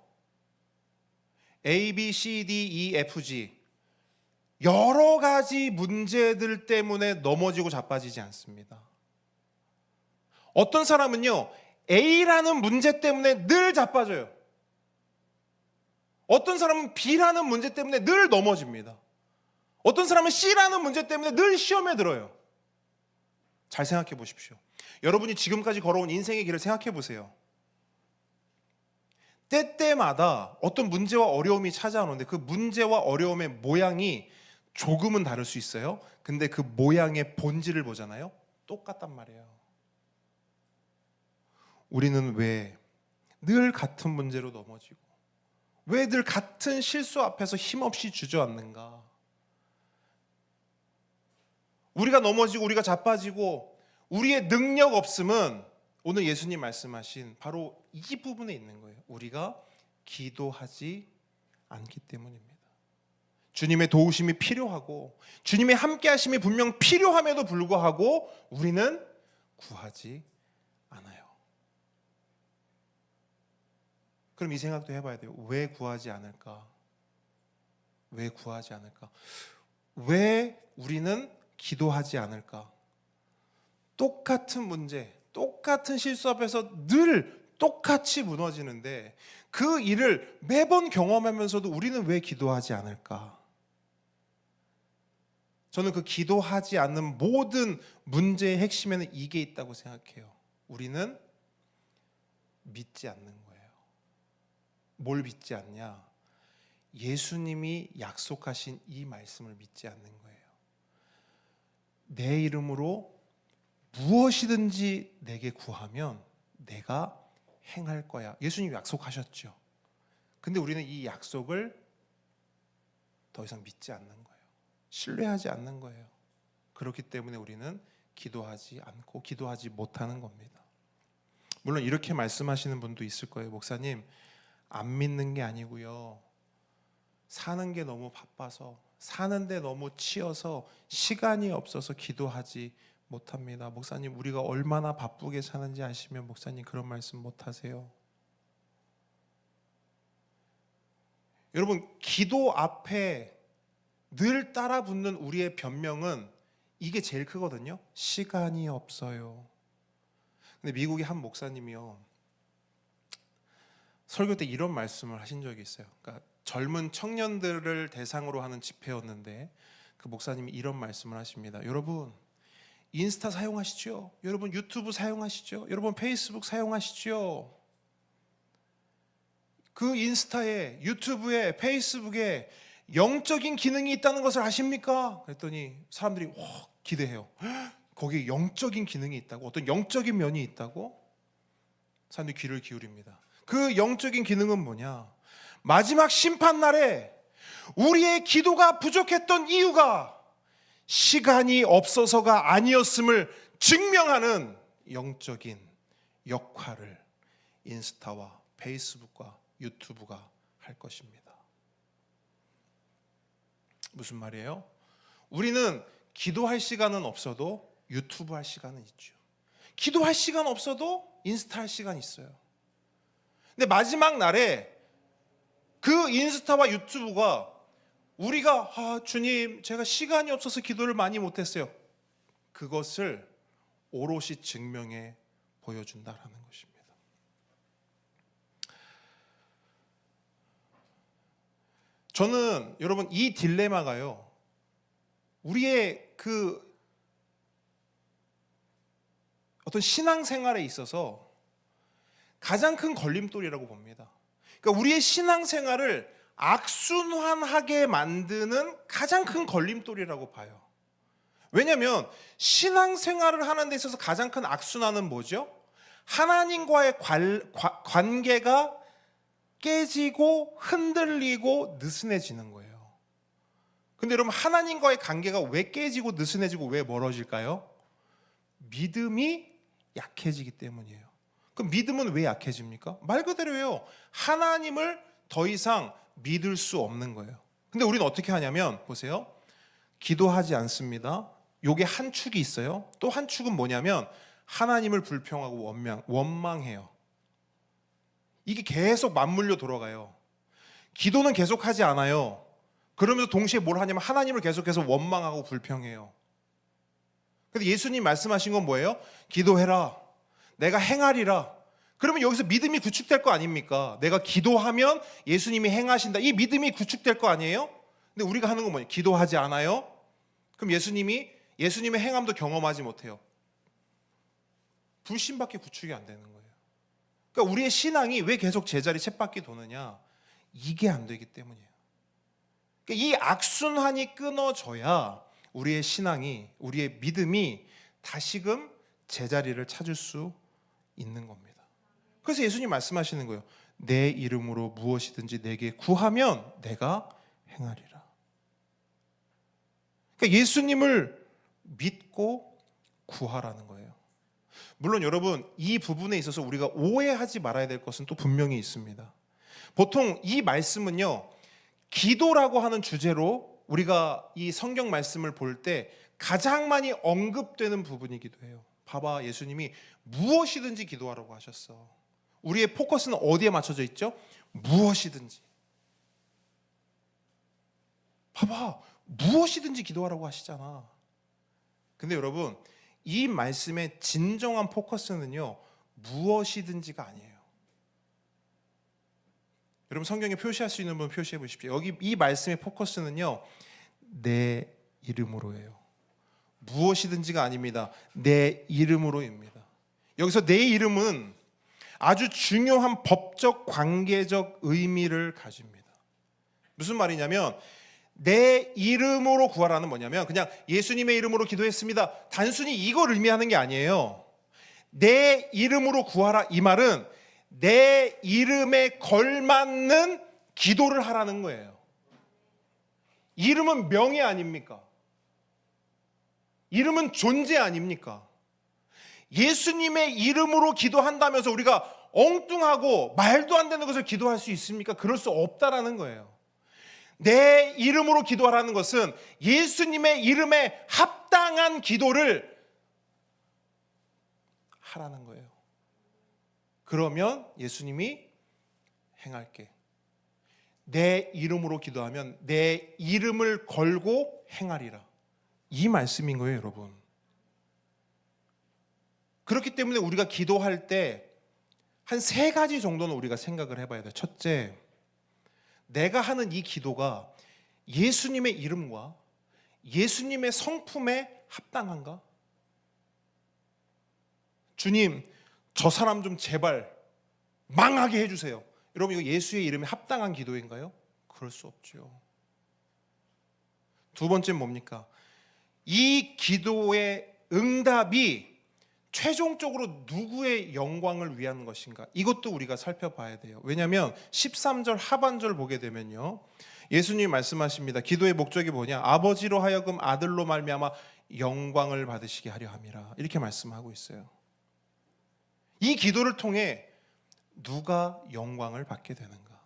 A, B, C, D, E, F, G 여러 가지 문제들 때문에 넘어지고 자빠지지 않습니다. 어떤 사람은요, A라는 문제 때문에 늘 자빠져요. 어떤 사람은 B라는 문제 때문에 늘 넘어집니다. 어떤 사람은 C라는 문제 때문에 늘 시험에 들어요. 잘 생각해 보십시오. 여러분이 지금까지 걸어온 인생의 길을 생각해 보세요. 때때마다 어떤 문제와 어려움이 찾아오는데 그 문제와 어려움의 모양이 조금은 다를 수 있어요. 근데 그 모양의 본질을 보잖아요. 똑같단 말이에요. 우리는 왜 늘 같은 문제로 넘어지고 왜 늘 같은 실수 앞에서 힘없이 주저앉는가? 우리가 넘어지고 우리가 자빠지고 우리의 능력 없음은 오늘 예수님 말씀하신 바로 이 부분에 있는 거예요. 우리가 기도하지 않기 때문입니다. 주님의 도우심이 필요하고 주님의 함께 하심이 분명 필요함에도 불구하고 우리는 구하지 않아요. 그럼 이 생각도 해봐야 돼요. 왜 구하지 않을까? 왜 구하지 않을까? 왜 우리는 기도하지 않을까? 똑같은 문제, 똑같은 실수 앞에서 늘 똑같이 무너지는데 그 일을 매번 경험하면서도 우리는 왜 기도하지 않을까? 저는 그 기도하지 않는 모든 문제의 핵심에는 이게 있다고 생각해요. 우리는 믿지 않는 거예요. 뭘 믿지 않냐? 예수님이 약속하신 이 말씀을 믿지 않는 거예요. 내 이름으로 무엇이든지 내게 구하면 내가 행할 거야. 예수님이 약속하셨죠. 근데 우리는 이 약속을 더 이상 믿지 않는 거예요. 신뢰하지 않는 거예요. 그렇기 때문에 우리는 기도하지 않고 기도하지 못하는 겁니다. 물론 이렇게 말씀하시는 분도 있을 거예요. 목사님, 안 믿는 게 아니고요. 사는 게 너무 바빠서, 사는데 너무 치여서 시간이 없어서 기도하지 못합니다. 목사님, 우리가 얼마나 바쁘게 사는지 아시면 목사님 그런 말씀 못하세요. 여러분, 기도 앞에 늘 따라붙는 우리의 변명은 이게 제일 크거든요. 시간이 없어요. 근데 미국의 한 목사님이요, 설교 때 이런 말씀을 하신 적이 있어요. 그러니까 젊은 청년들을 대상으로 하는 집회였는데 그 목사님이 이런 말씀을 하십니다. 여러분, 인스타 사용하시죠? 여러분, 유튜브 사용하시죠? 여러분, 페이스북 사용하시죠? 그 인스타에, 유튜브에, 페이스북에 영적인 기능이 있다는 것을 아십니까? 그랬더니 사람들이 기대해요. 거기에 영적인 기능이 있다고? 어떤 영적인 면이 있다고? 사람들이 귀를 기울입니다. 그 영적인 기능은 뭐냐? 마지막 심판날에 우리의 기도가 부족했던 이유가 시간이 없어서가 아니었음을 증명하는 영적인 역할을 인스타와 페이스북과 유튜브가 할 것입니다. 무슨 말이에요? 우리는 기도할 시간은 없어도 유튜브 할 시간은 있죠. 기도할 시간 없어도 인스타 할 시간 있어요. 근데 마지막 날에 그 인스타와 유튜브가 우리가 주님, 제가 시간이 없어서 기도를 많이 못했어요, 그것을 오롯이 증명해 보여준다라는 것입니다. 저는 여러분 이 딜레마가요, 우리의 그 어떤 신앙생활에 있어서 가장 큰 걸림돌이라고 봅니다. 그러니까 우리의 신앙생활을 악순환하게 만드는 가장 큰 걸림돌이라고 봐요. 왜냐하면 신앙생활을 하는 데 있어서 가장 큰 악순환은 뭐죠? 하나님과의 관계가 깨지고 흔들리고 느슨해지는 거예요. 근데 여러분, 하나님과의 관계가 왜 깨지고 느슨해지고 왜 멀어질까요? 믿음이 약해지기 때문이에요. 그럼 믿음은 왜 약해집니까? 말 그대로예요. 하나님을 더 이상 믿을 수 없는 거예요. 근데 우리는 어떻게 하냐면, 보세요. 기도하지 않습니다. 요게 한 축이 있어요. 또 한 축은 뭐냐면 하나님을 불평하고 원망해요. 이게 계속 맞물려 돌아가요. 기도는 계속하지 않아요. 그러면서 동시에 뭘 하냐면 하나님을 계속해서 원망하고 불평해요. 근데 예수님 말씀하신 건 뭐예요? 기도해라. 내가 행하리라. 그러면 여기서 믿음이 구축될 거 아닙니까? 내가 기도하면 예수님이 행하신다. 이 믿음이 구축될 거 아니에요? 근데 우리가 하는 건 뭐예요? 기도하지 않아요? 그럼 예수님의 행함도 경험하지 못해요. 불신밖에 구축이 안 되는 거예요. 그러니까 우리의 신앙이 왜 계속 제자리 쳇바퀴 도느냐? 이게 안 되기 때문이에요. 그러니까 이 악순환이 끊어져야 우리의 신앙이, 우리의 믿음이 다시금 제자리를 찾을 수 있는 겁니다. 그래서 예수님 말씀하시는 거예요. 내 이름으로 무엇이든지 내게 구하면 내가 행하리라. 그러니까 예수님을 믿고 구하라는 거예요. 물론 여러분, 이 부분에 있어서 우리가 오해하지 말아야 될 것은 또 분명히 있습니다. 보통 이 말씀은요, 기도라고 하는 주제로 우리가 이 성경 말씀을 볼 때 가장 많이 언급되는 부분이기도 해요. 봐봐, 예수님이 무엇이든지 기도하라고 하셨어. 우리의 포커스는 어디에 맞춰져 있죠? 무엇이든지. 봐봐, 무엇이든지 기도하라고 하시잖아. 근데 여러분, 이 말씀의 진정한 포커스는요, 무엇이든지가 아니에요. 여러분, 성경에 표시할 수 있는 분 표시해 보십시오. 여기 이 말씀의 포커스는요, 내 이름으로예요. 무엇이든지가 아닙니다. 내 이름으로입니다. 여기서 내 이름은 아주 중요한 법적 관계적 의미를 가집니다. 무슨 말이냐면, 내 이름으로 구하라는 뭐냐면 그냥 예수님의 이름으로 기도했습니다. 단순히 이걸 의미하는 게 아니에요. 내 이름으로 구하라, 이 말은 내 이름에 걸맞는 기도를 하라는 거예요. 이름은 명예 아닙니까? 이름은 존재 아닙니까? 예수님의 이름으로 기도한다면서 우리가 엉뚱하고 말도 안 되는 것을 기도할 수 있습니까? 그럴 수 없다라는 거예요. 내 이름으로 기도하라는 것은 예수님의 이름에 합당한 기도를 하라는 거예요. 그러면 예수님이 행할게. 내 이름으로 기도하면 내 이름을 걸고 행하리라. 이 말씀인 거예요, 여러분. 그렇기 때문에 우리가 기도할 때 한 3가지 정도는 우리가 생각을 해봐야 돼요. 첫째, 내가 하는 이 기도가 예수님의 이름과 예수님의 성품에 합당한가? 주님, 저 사람 좀 제발 망하게 해주세요. 여러분, 이거 예수의 이름에 합당한 기도인가요? 그럴 수 없죠. 두 번째는 뭡니까? 이 기도의 응답이 최종적으로 누구의 영광을 위한 것인가? 이것도 우리가 살펴봐야 돼요. 왜냐하면 13절 하반절 보게 되면요, 예수님이 말씀하십니다. 기도의 목적이 뭐냐? 아버지로 하여금 아들로 말미암아 영광을 받으시게 하려 함이라. 이렇게 말씀하고 있어요. 이 기도를 통해 누가 영광을 받게 되는가?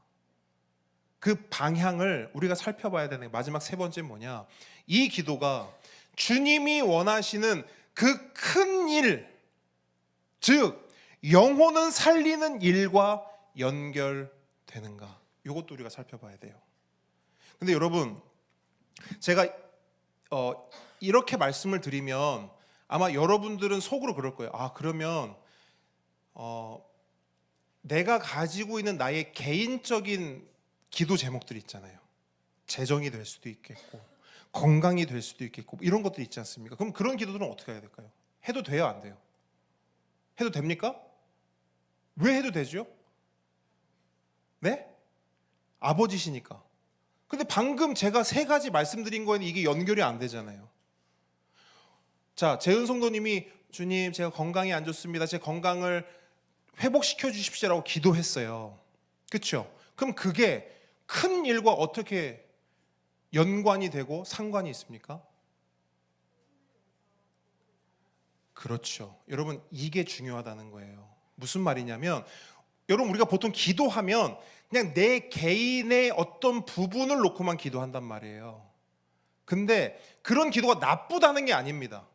그 방향을 우리가 살펴봐야 되는, 마지막 3번째는 뭐냐? 이 기도가 주님이 원하시는 그 큰 일, 즉 영혼은 살리는 일과 연결되는가? 이것도 우리가 살펴봐야 돼요. 근데 여러분, 제가 이렇게 말씀을 드리면 아마 여러분들은 속으로 그럴 거예요. 아, 그러면 내가 가지고 있는 나의 개인적인 기도 제목들이 있잖아요. 재정이 될 수도 있겠고 건강이 될 수도 있겠고 이런 것들이 있지 않습니까? 그럼 그런 기도들은 어떻게 해야 될까요? 해도 돼요, 안 돼요? 해도 됩니까? 왜 해도 되죠? 네? 아버지시니까. 근데 방금 제가 3가지 말씀드린 거에는 이게 연결이 안 되잖아요. 자, 재은 성도님이 주님, 제가 건강이 안 좋습니다. 제 건강을 회복시켜 주십시오라고 기도했어요. 그렇죠? 그럼 그게 큰 일과 어떻게 연관이 되고 상관이 있습니까? 그렇죠. 여러분, 이게 중요하다는 거예요. 무슨 말이냐면, 여러분, 우리가 보통 기도하면 그냥 내 개인의 어떤 부분을 놓고만 기도한단 말이에요. 근데 그런 기도가 나쁘다는 게 아닙니다.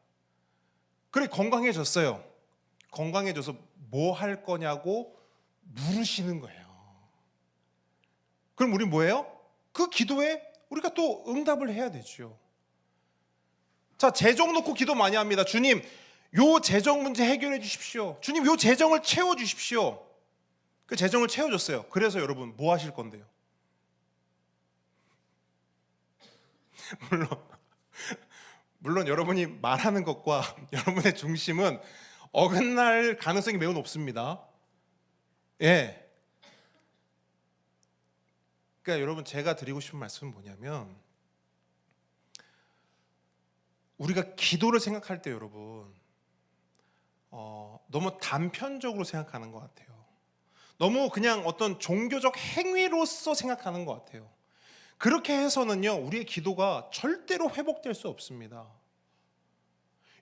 그래, 건강해졌어요. 건강해져서 뭐 할 거냐고 물으시는 거예요. 그럼 우리 뭐예요? 그 기도에 우리가 또 응답을 해야 되죠. 자, 재정 놓고 기도 많이 합니다. 주님, 요 재정 문제 해결해 주십시오. 주님, 요 재정을 채워 주십시오. 그 재정을 채워줬어요. 그래서 여러분 뭐 하실 건데요? 물론 여러분이 말하는 것과 여러분의 중심은 어긋날 가능성이 매우 높습니다. 예. 그러니까 여러분, 제가 드리고 싶은 말씀은 뭐냐면, 우리가 기도를 생각할 때 여러분 너무 단편적으로 생각하는 것 같아요. 너무 그냥 어떤 종교적 행위로서 생각하는 것 같아요. 그렇게 해서는요, 우리의 기도가 절대로 회복될 수 없습니다.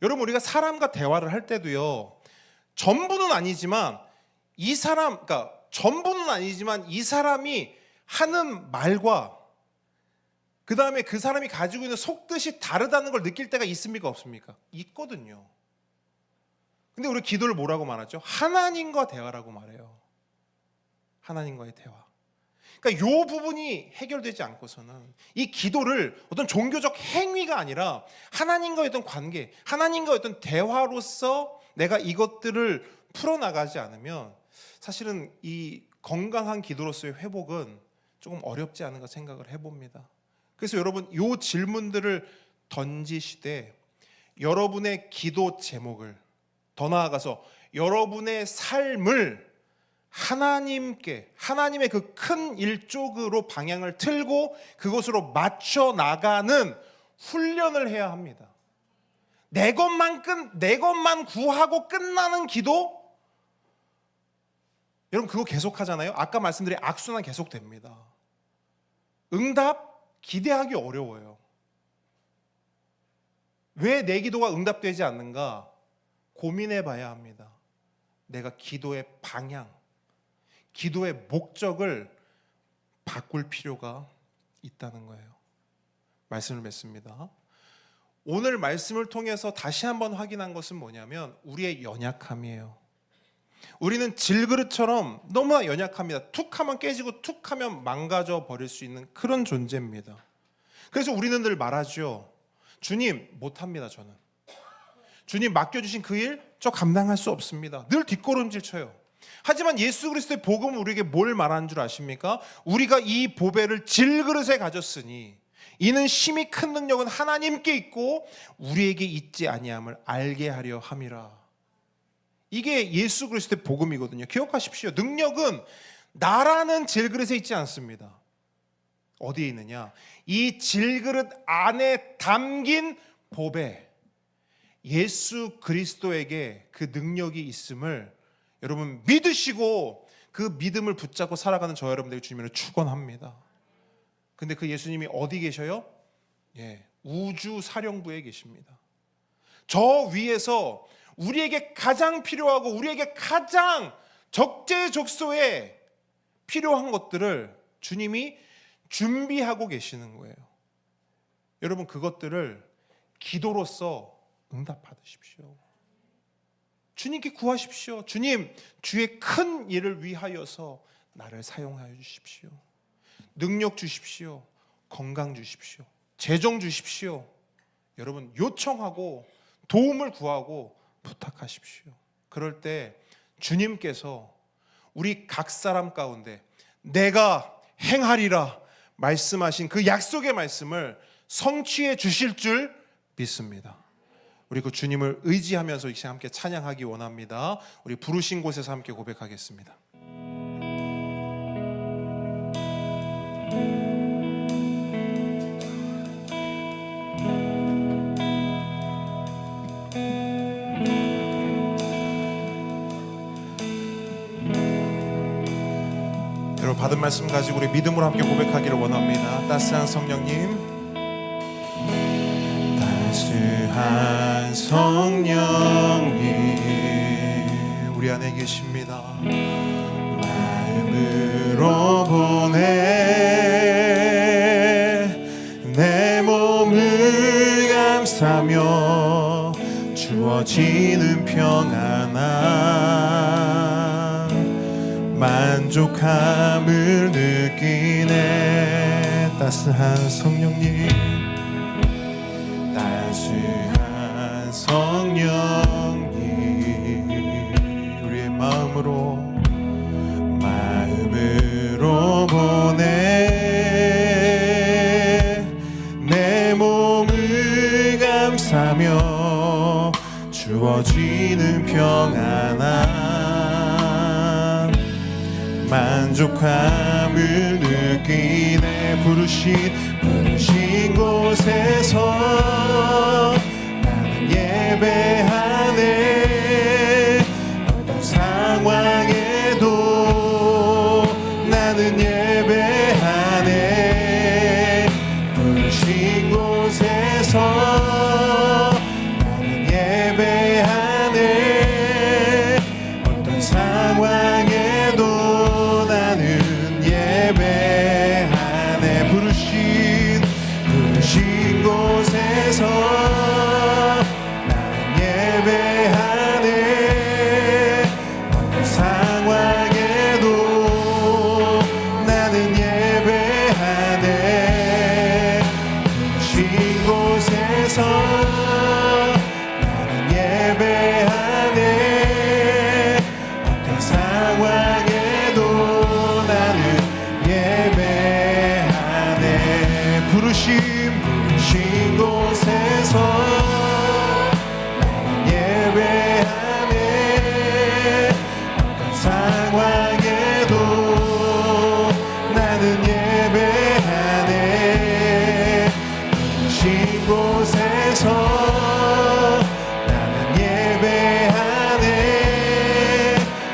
여러분, 우리가 사람과 대화를 할 때도요, 전부는 아니지만 이 사람이 하는 말과 그 다음에 그 사람이 가지고 있는 속뜻이 다르다는 걸 느낄 때가 있습니까? 없습니까? 있거든요. 근데 우리 기도를 뭐라고 말하죠? 하나님과 대화라고 말해요. 하나님과의 대화. 그러니까 이 부분이 해결되지 않고서는 이 기도를 어떤 종교적 행위가 아니라 하나님과의 어떤 관계, 하나님과의 어떤 대화로서 내가 이것들을 풀어나가지 않으면 사실은 이 건강한 기도로서의 회복은 조금 어렵지 않은가 생각을 해봅니다. 그래서 여러분, 이 질문들을 던지시되 여러분의 기도 제목을, 더 나아가서 여러분의 삶을 하나님의 그 큰 일 쪽으로 방향을 틀고 그것으로 맞춰 나가는 훈련을 해야 합니다. 내 것만 구하고 끝나는 기도? 여러분, 그거 계속하잖아요. 아까 말씀드린 악순환 계속됩니다. 응답 기대하기 어려워요. 왜 내 기도가 응답되지 않는가 고민해 봐야 합니다. 내가 기도의 방향, 기도의 목적을 바꿀 필요가 있다는 거예요. 말씀을 맺습니다. 오늘 말씀을 통해서 다시 한번 확인한 것은 뭐냐면 우리의 연약함이에요. 우리는 질그릇처럼 너무나 연약합니다. 툭 하면 깨지고 툭 하면 망가져 버릴 수 있는 그런 존재입니다. 그래서 우리는 늘 말하죠. 주님, 못합니다. 저는. 주님, 맡겨주신 그 일 저 감당할 수 없습니다. 늘 뒷걸음질 쳐요. 하지만 예수 그리스도의 복음은 우리에게 뭘 말하는 줄 아십니까? 우리가 이 보배를 질그릇에 가졌으니 이는 심히 큰 능력은 하나님께 있고 우리에게 있지 아니함을 알게 하려 함이라. 이게 예수 그리스도의 복음이거든요. 기억하십시오. 능력은 나라는 질그릇에 있지 않습니다. 어디에 있느냐? 이 질그릇 안에 담긴 보배, 예수 그리스도에게 그 능력이 있음을 여러분 믿으시고 그 믿음을 붙잡고 살아가는 저 여러분들에게 주님을 축원합니다. 근데 그 예수님이 어디 계셔요? 우주 사령부에 계십니다. 저 위에서 우리에게 가장 필요하고 우리에게 가장 적재적소에 필요한 것들을 주님이 준비하고 계시는 거예요. 여러분, 그것들을 기도로서 응답받으십시오. 주님께 구하십시오. 주님, 주의 큰 일을 위하여서 나를 사용하여 주십시오. 능력 주십시오. 건강 주십시오. 재정 주십시오. 여러분, 요청하고 도움을 구하고 부탁하십시오. 그럴 때 주님께서 우리 각 사람 가운데 내가 행하리라 말씀하신 그 약속의 말씀을 성취해 주실 줄 믿습니다. 우리 그 주님을 의지하면서 이 시간 함께 찬양하기 원합니다. 우리 부르신 곳에서 함께 고백하겠습니다. 여러분, 받은 말씀 가지고 우리 믿음으로 함께 고백하기를 원합니다. 따스한 성령님, 따스한 성령님 우리 안에 계십니다. 마음으로 보내 내 몸을 감싸며 주어지는 평안함 만족함을 느끼네. 따스한 성령님 따스한 성령님 우리의 마음으로 보내 내 몸을 감싸며 주어지는 평안함 만족함을 느끼네. 부르신 곳에서 나는 예배하네. 어떤 상황에도 나는 예배하네. 부르신 곳에서 나는 예배하네. 어떤 상황에도 나는 예배하네. 부르신 곳에서 나는 예배하네. 어떤 상황에도 나는 예배하네. 부르신 곳에서 나는 예배하네. 어떤 상황에도 나는 예배하네. 부르신 곳에서 나는 예배하네. 어떤 상황에도 나는 예배하네. 부르신 곳에서 나는 예배하네.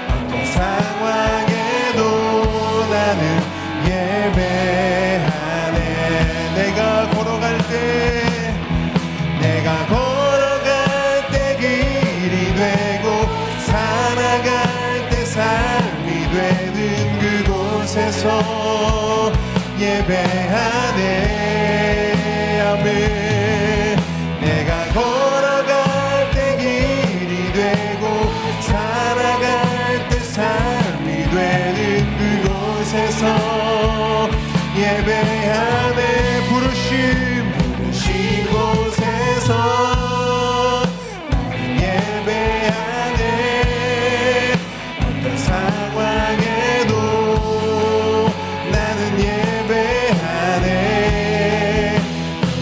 어떤 상황에도 나는 예배하네. 내가 걸어갈 때 길이 되고 살아갈 때 삶이 되는 그곳에서 예배하네. 아멘. 내가 걸어갈 때 길이 되고 살아갈 때 삶이 되는 그곳에서 예배하네. 부르신 곳에서 나는 예배하네. 어떤 상황에도 나는 예배하네.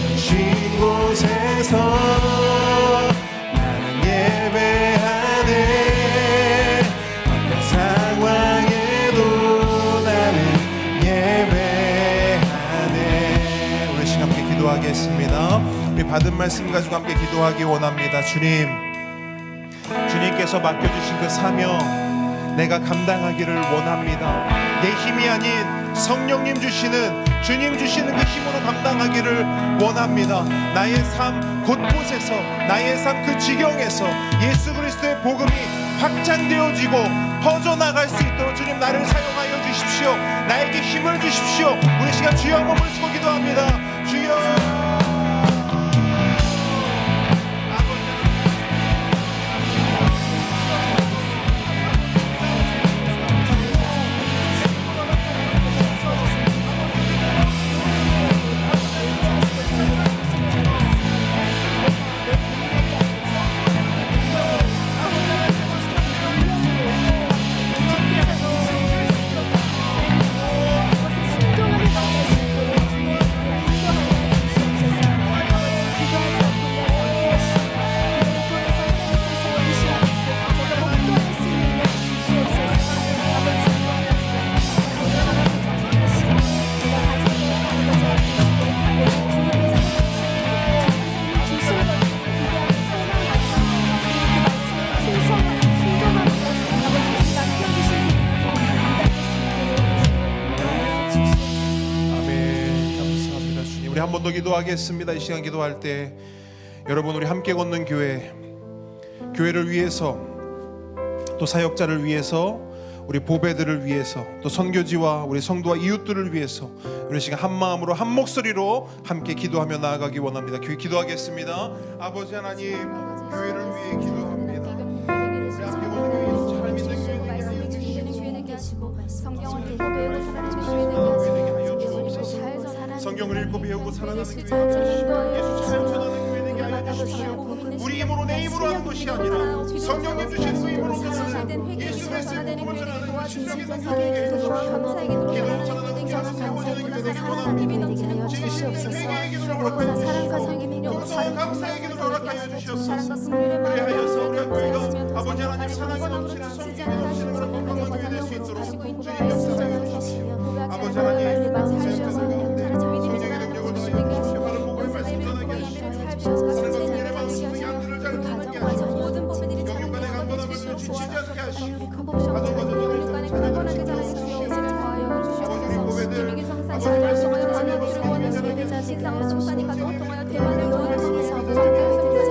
부르신 곳에서 나는 예배하네. 어떤 상황에도 나는 예배하네. 우리 시간 함께 기도하겠습니다. 우리 받은 말씀 가지고 함께 기도하기 원합니다. 주님께서 맡겨주신 그 사명 내가 감당하기를 원합니다. 내 힘이 아닌 성령님 주시는 주님 주시는 그 힘으로 감당하기를 원합니다. 나의 삶 곳곳에서 나의 삶 그 지경에서 예수 그리스도의 복음이 확장되어지고 퍼져나갈 수 있도록 주님 나를 사용하여 주십시오. 나에게 힘을 주십시오. 우리 시간 주여 한번 부르시고 기도합니다. 주여 우리 한 번 더 기도하겠습니다. 이 시간 기도할 때 여러분, 우리 함께 걷는 교회를 위해서, 또 사역자를 위해서, 우리 보배들을 위해서, 또 선교지와 우리 성도와 이웃들을 위해서 우리 시간 한 마음으로 한 목소리로 함께 기도하며 나아가기 원합니다. 기도하겠습니다. 아버지 하나님, 교회를 위해 기도합니다. 우리 함께 걷는 교회에서 잘 믿는 교회되게 하시고, 성경을 읽고 배우고 살아가는 교회되게 하시고, 성경을 읽고 배우고 살아가는 교회되게 하시고, 예수 잘 전하는 교회되게 하여 주시고, 우리 힘으로 내 힘으로 하는 것이 아니라 성령님 주신 그 힘으로 전하는 예수 그리스도의 복음을 전하는 신령한 교회되게 해 주시고, 기도를 전하는 교회에서 세워지는 교회되길 원합니다. 제 기도를 허락하여 주시고, 또 감사의 기도를 허락하여 주시옵소서. 그리하여서 우리 교회가 아버지 하나님 사랑이 넘치는 성령이 주시는 그런 건강한 교회 될 수 있도록 주님 역사하여 주시옵소서. 아버지 하나님, 사역자들 가운데 성령의 능력을 더하여 주시옵소서. 바로 복음의 말씀 전하게 하시옵소서. 다른 것 중에 방식의 양들을 잘 듣게 하시옵소서. 영육간의 강건함을 지치지 않게 하시고, 가정과 자녀를 잘하게 하시옵소서. 아버지 우리 보배들, 아버지 말씀을 전하며 성령의 자라게 하시옵소서. 가정을 통하여 대만을 도와주시옵소서.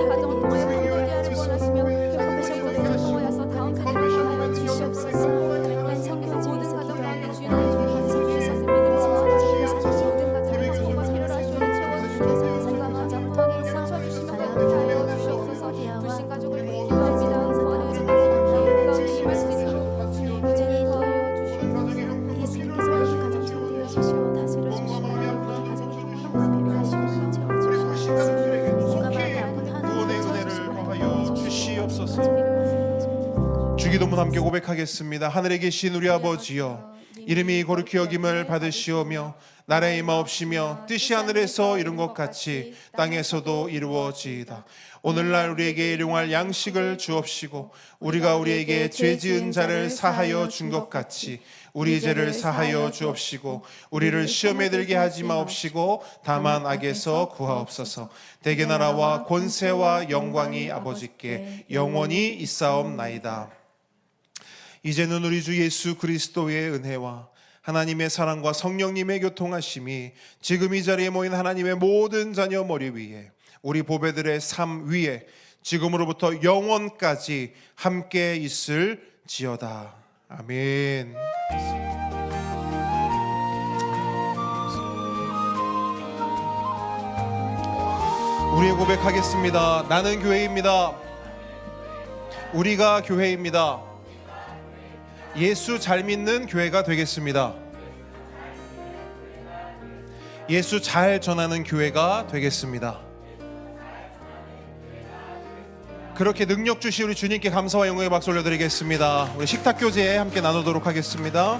가정을 통하여 건강하기를 원하시며 컴패션을 통하여서 다음 세대를 통하여 주시옵소서. 성경에서 모든 가정 가운데 주여 나의 주님 예수를 믿음으로 모든 가정을 복과 사료를 하시오니 채워주시옵소서. 건강하자 포항에 상처주시며 하여 주시옵소서. 불신 가족을 기도합니다. 거하는 가운데 임할 수 있도록 주님 도하여 주시옵소서. 예수님께서 모든 가정 창조해 주시고 다스려 주시고 가정의 행복과 필요하시고 채워주시옵소서. 구원의 은혜를 더하여 주시옵소서. 주기도문 함께 고백하겠습니다. 하늘에 계신 우리 아버지여, 이름이 거룩히 여김을 받으시오며 나라의 임하옵시며 뜻이 하늘에서 이룬 것 같이 땅에서도 이루어지이다. 오늘날 우리에게 일용할 양식을 주옵시고, 우리가 우리에게 죄 지은 자를 사하여 준 것 같이 우리 죄를 사하여 주옵시고, 우리를 시험에 들게 하지 마옵시고 다만 악에서 구하옵소서. 대개 나라와 권세와 영광이 아버지께 영원히 있사옵나이다. 이제는 우리 주 예수 그리스도의 은혜와 하나님의 사랑과 성령님의 교통하심이 지금 이 자리에 모인 하나님의 모든 자녀 머리 위에, 우리 보배들의 삶 위에 지금으로부터 영원까지 함께 있을지어다. 아멘. 우리의 고백하겠습니다. 나는 교회입니다. 우리가 교회입니다. 예수 잘 믿는 교회가 되겠습니다. 예수 잘 전하는 교회가 되겠습니다. 그렇게 능력 주시 우리 주님께 감사와 영광의 박수 올려드리겠습니다. 우리 식탁 교제 함께 나누도록 하겠습니다.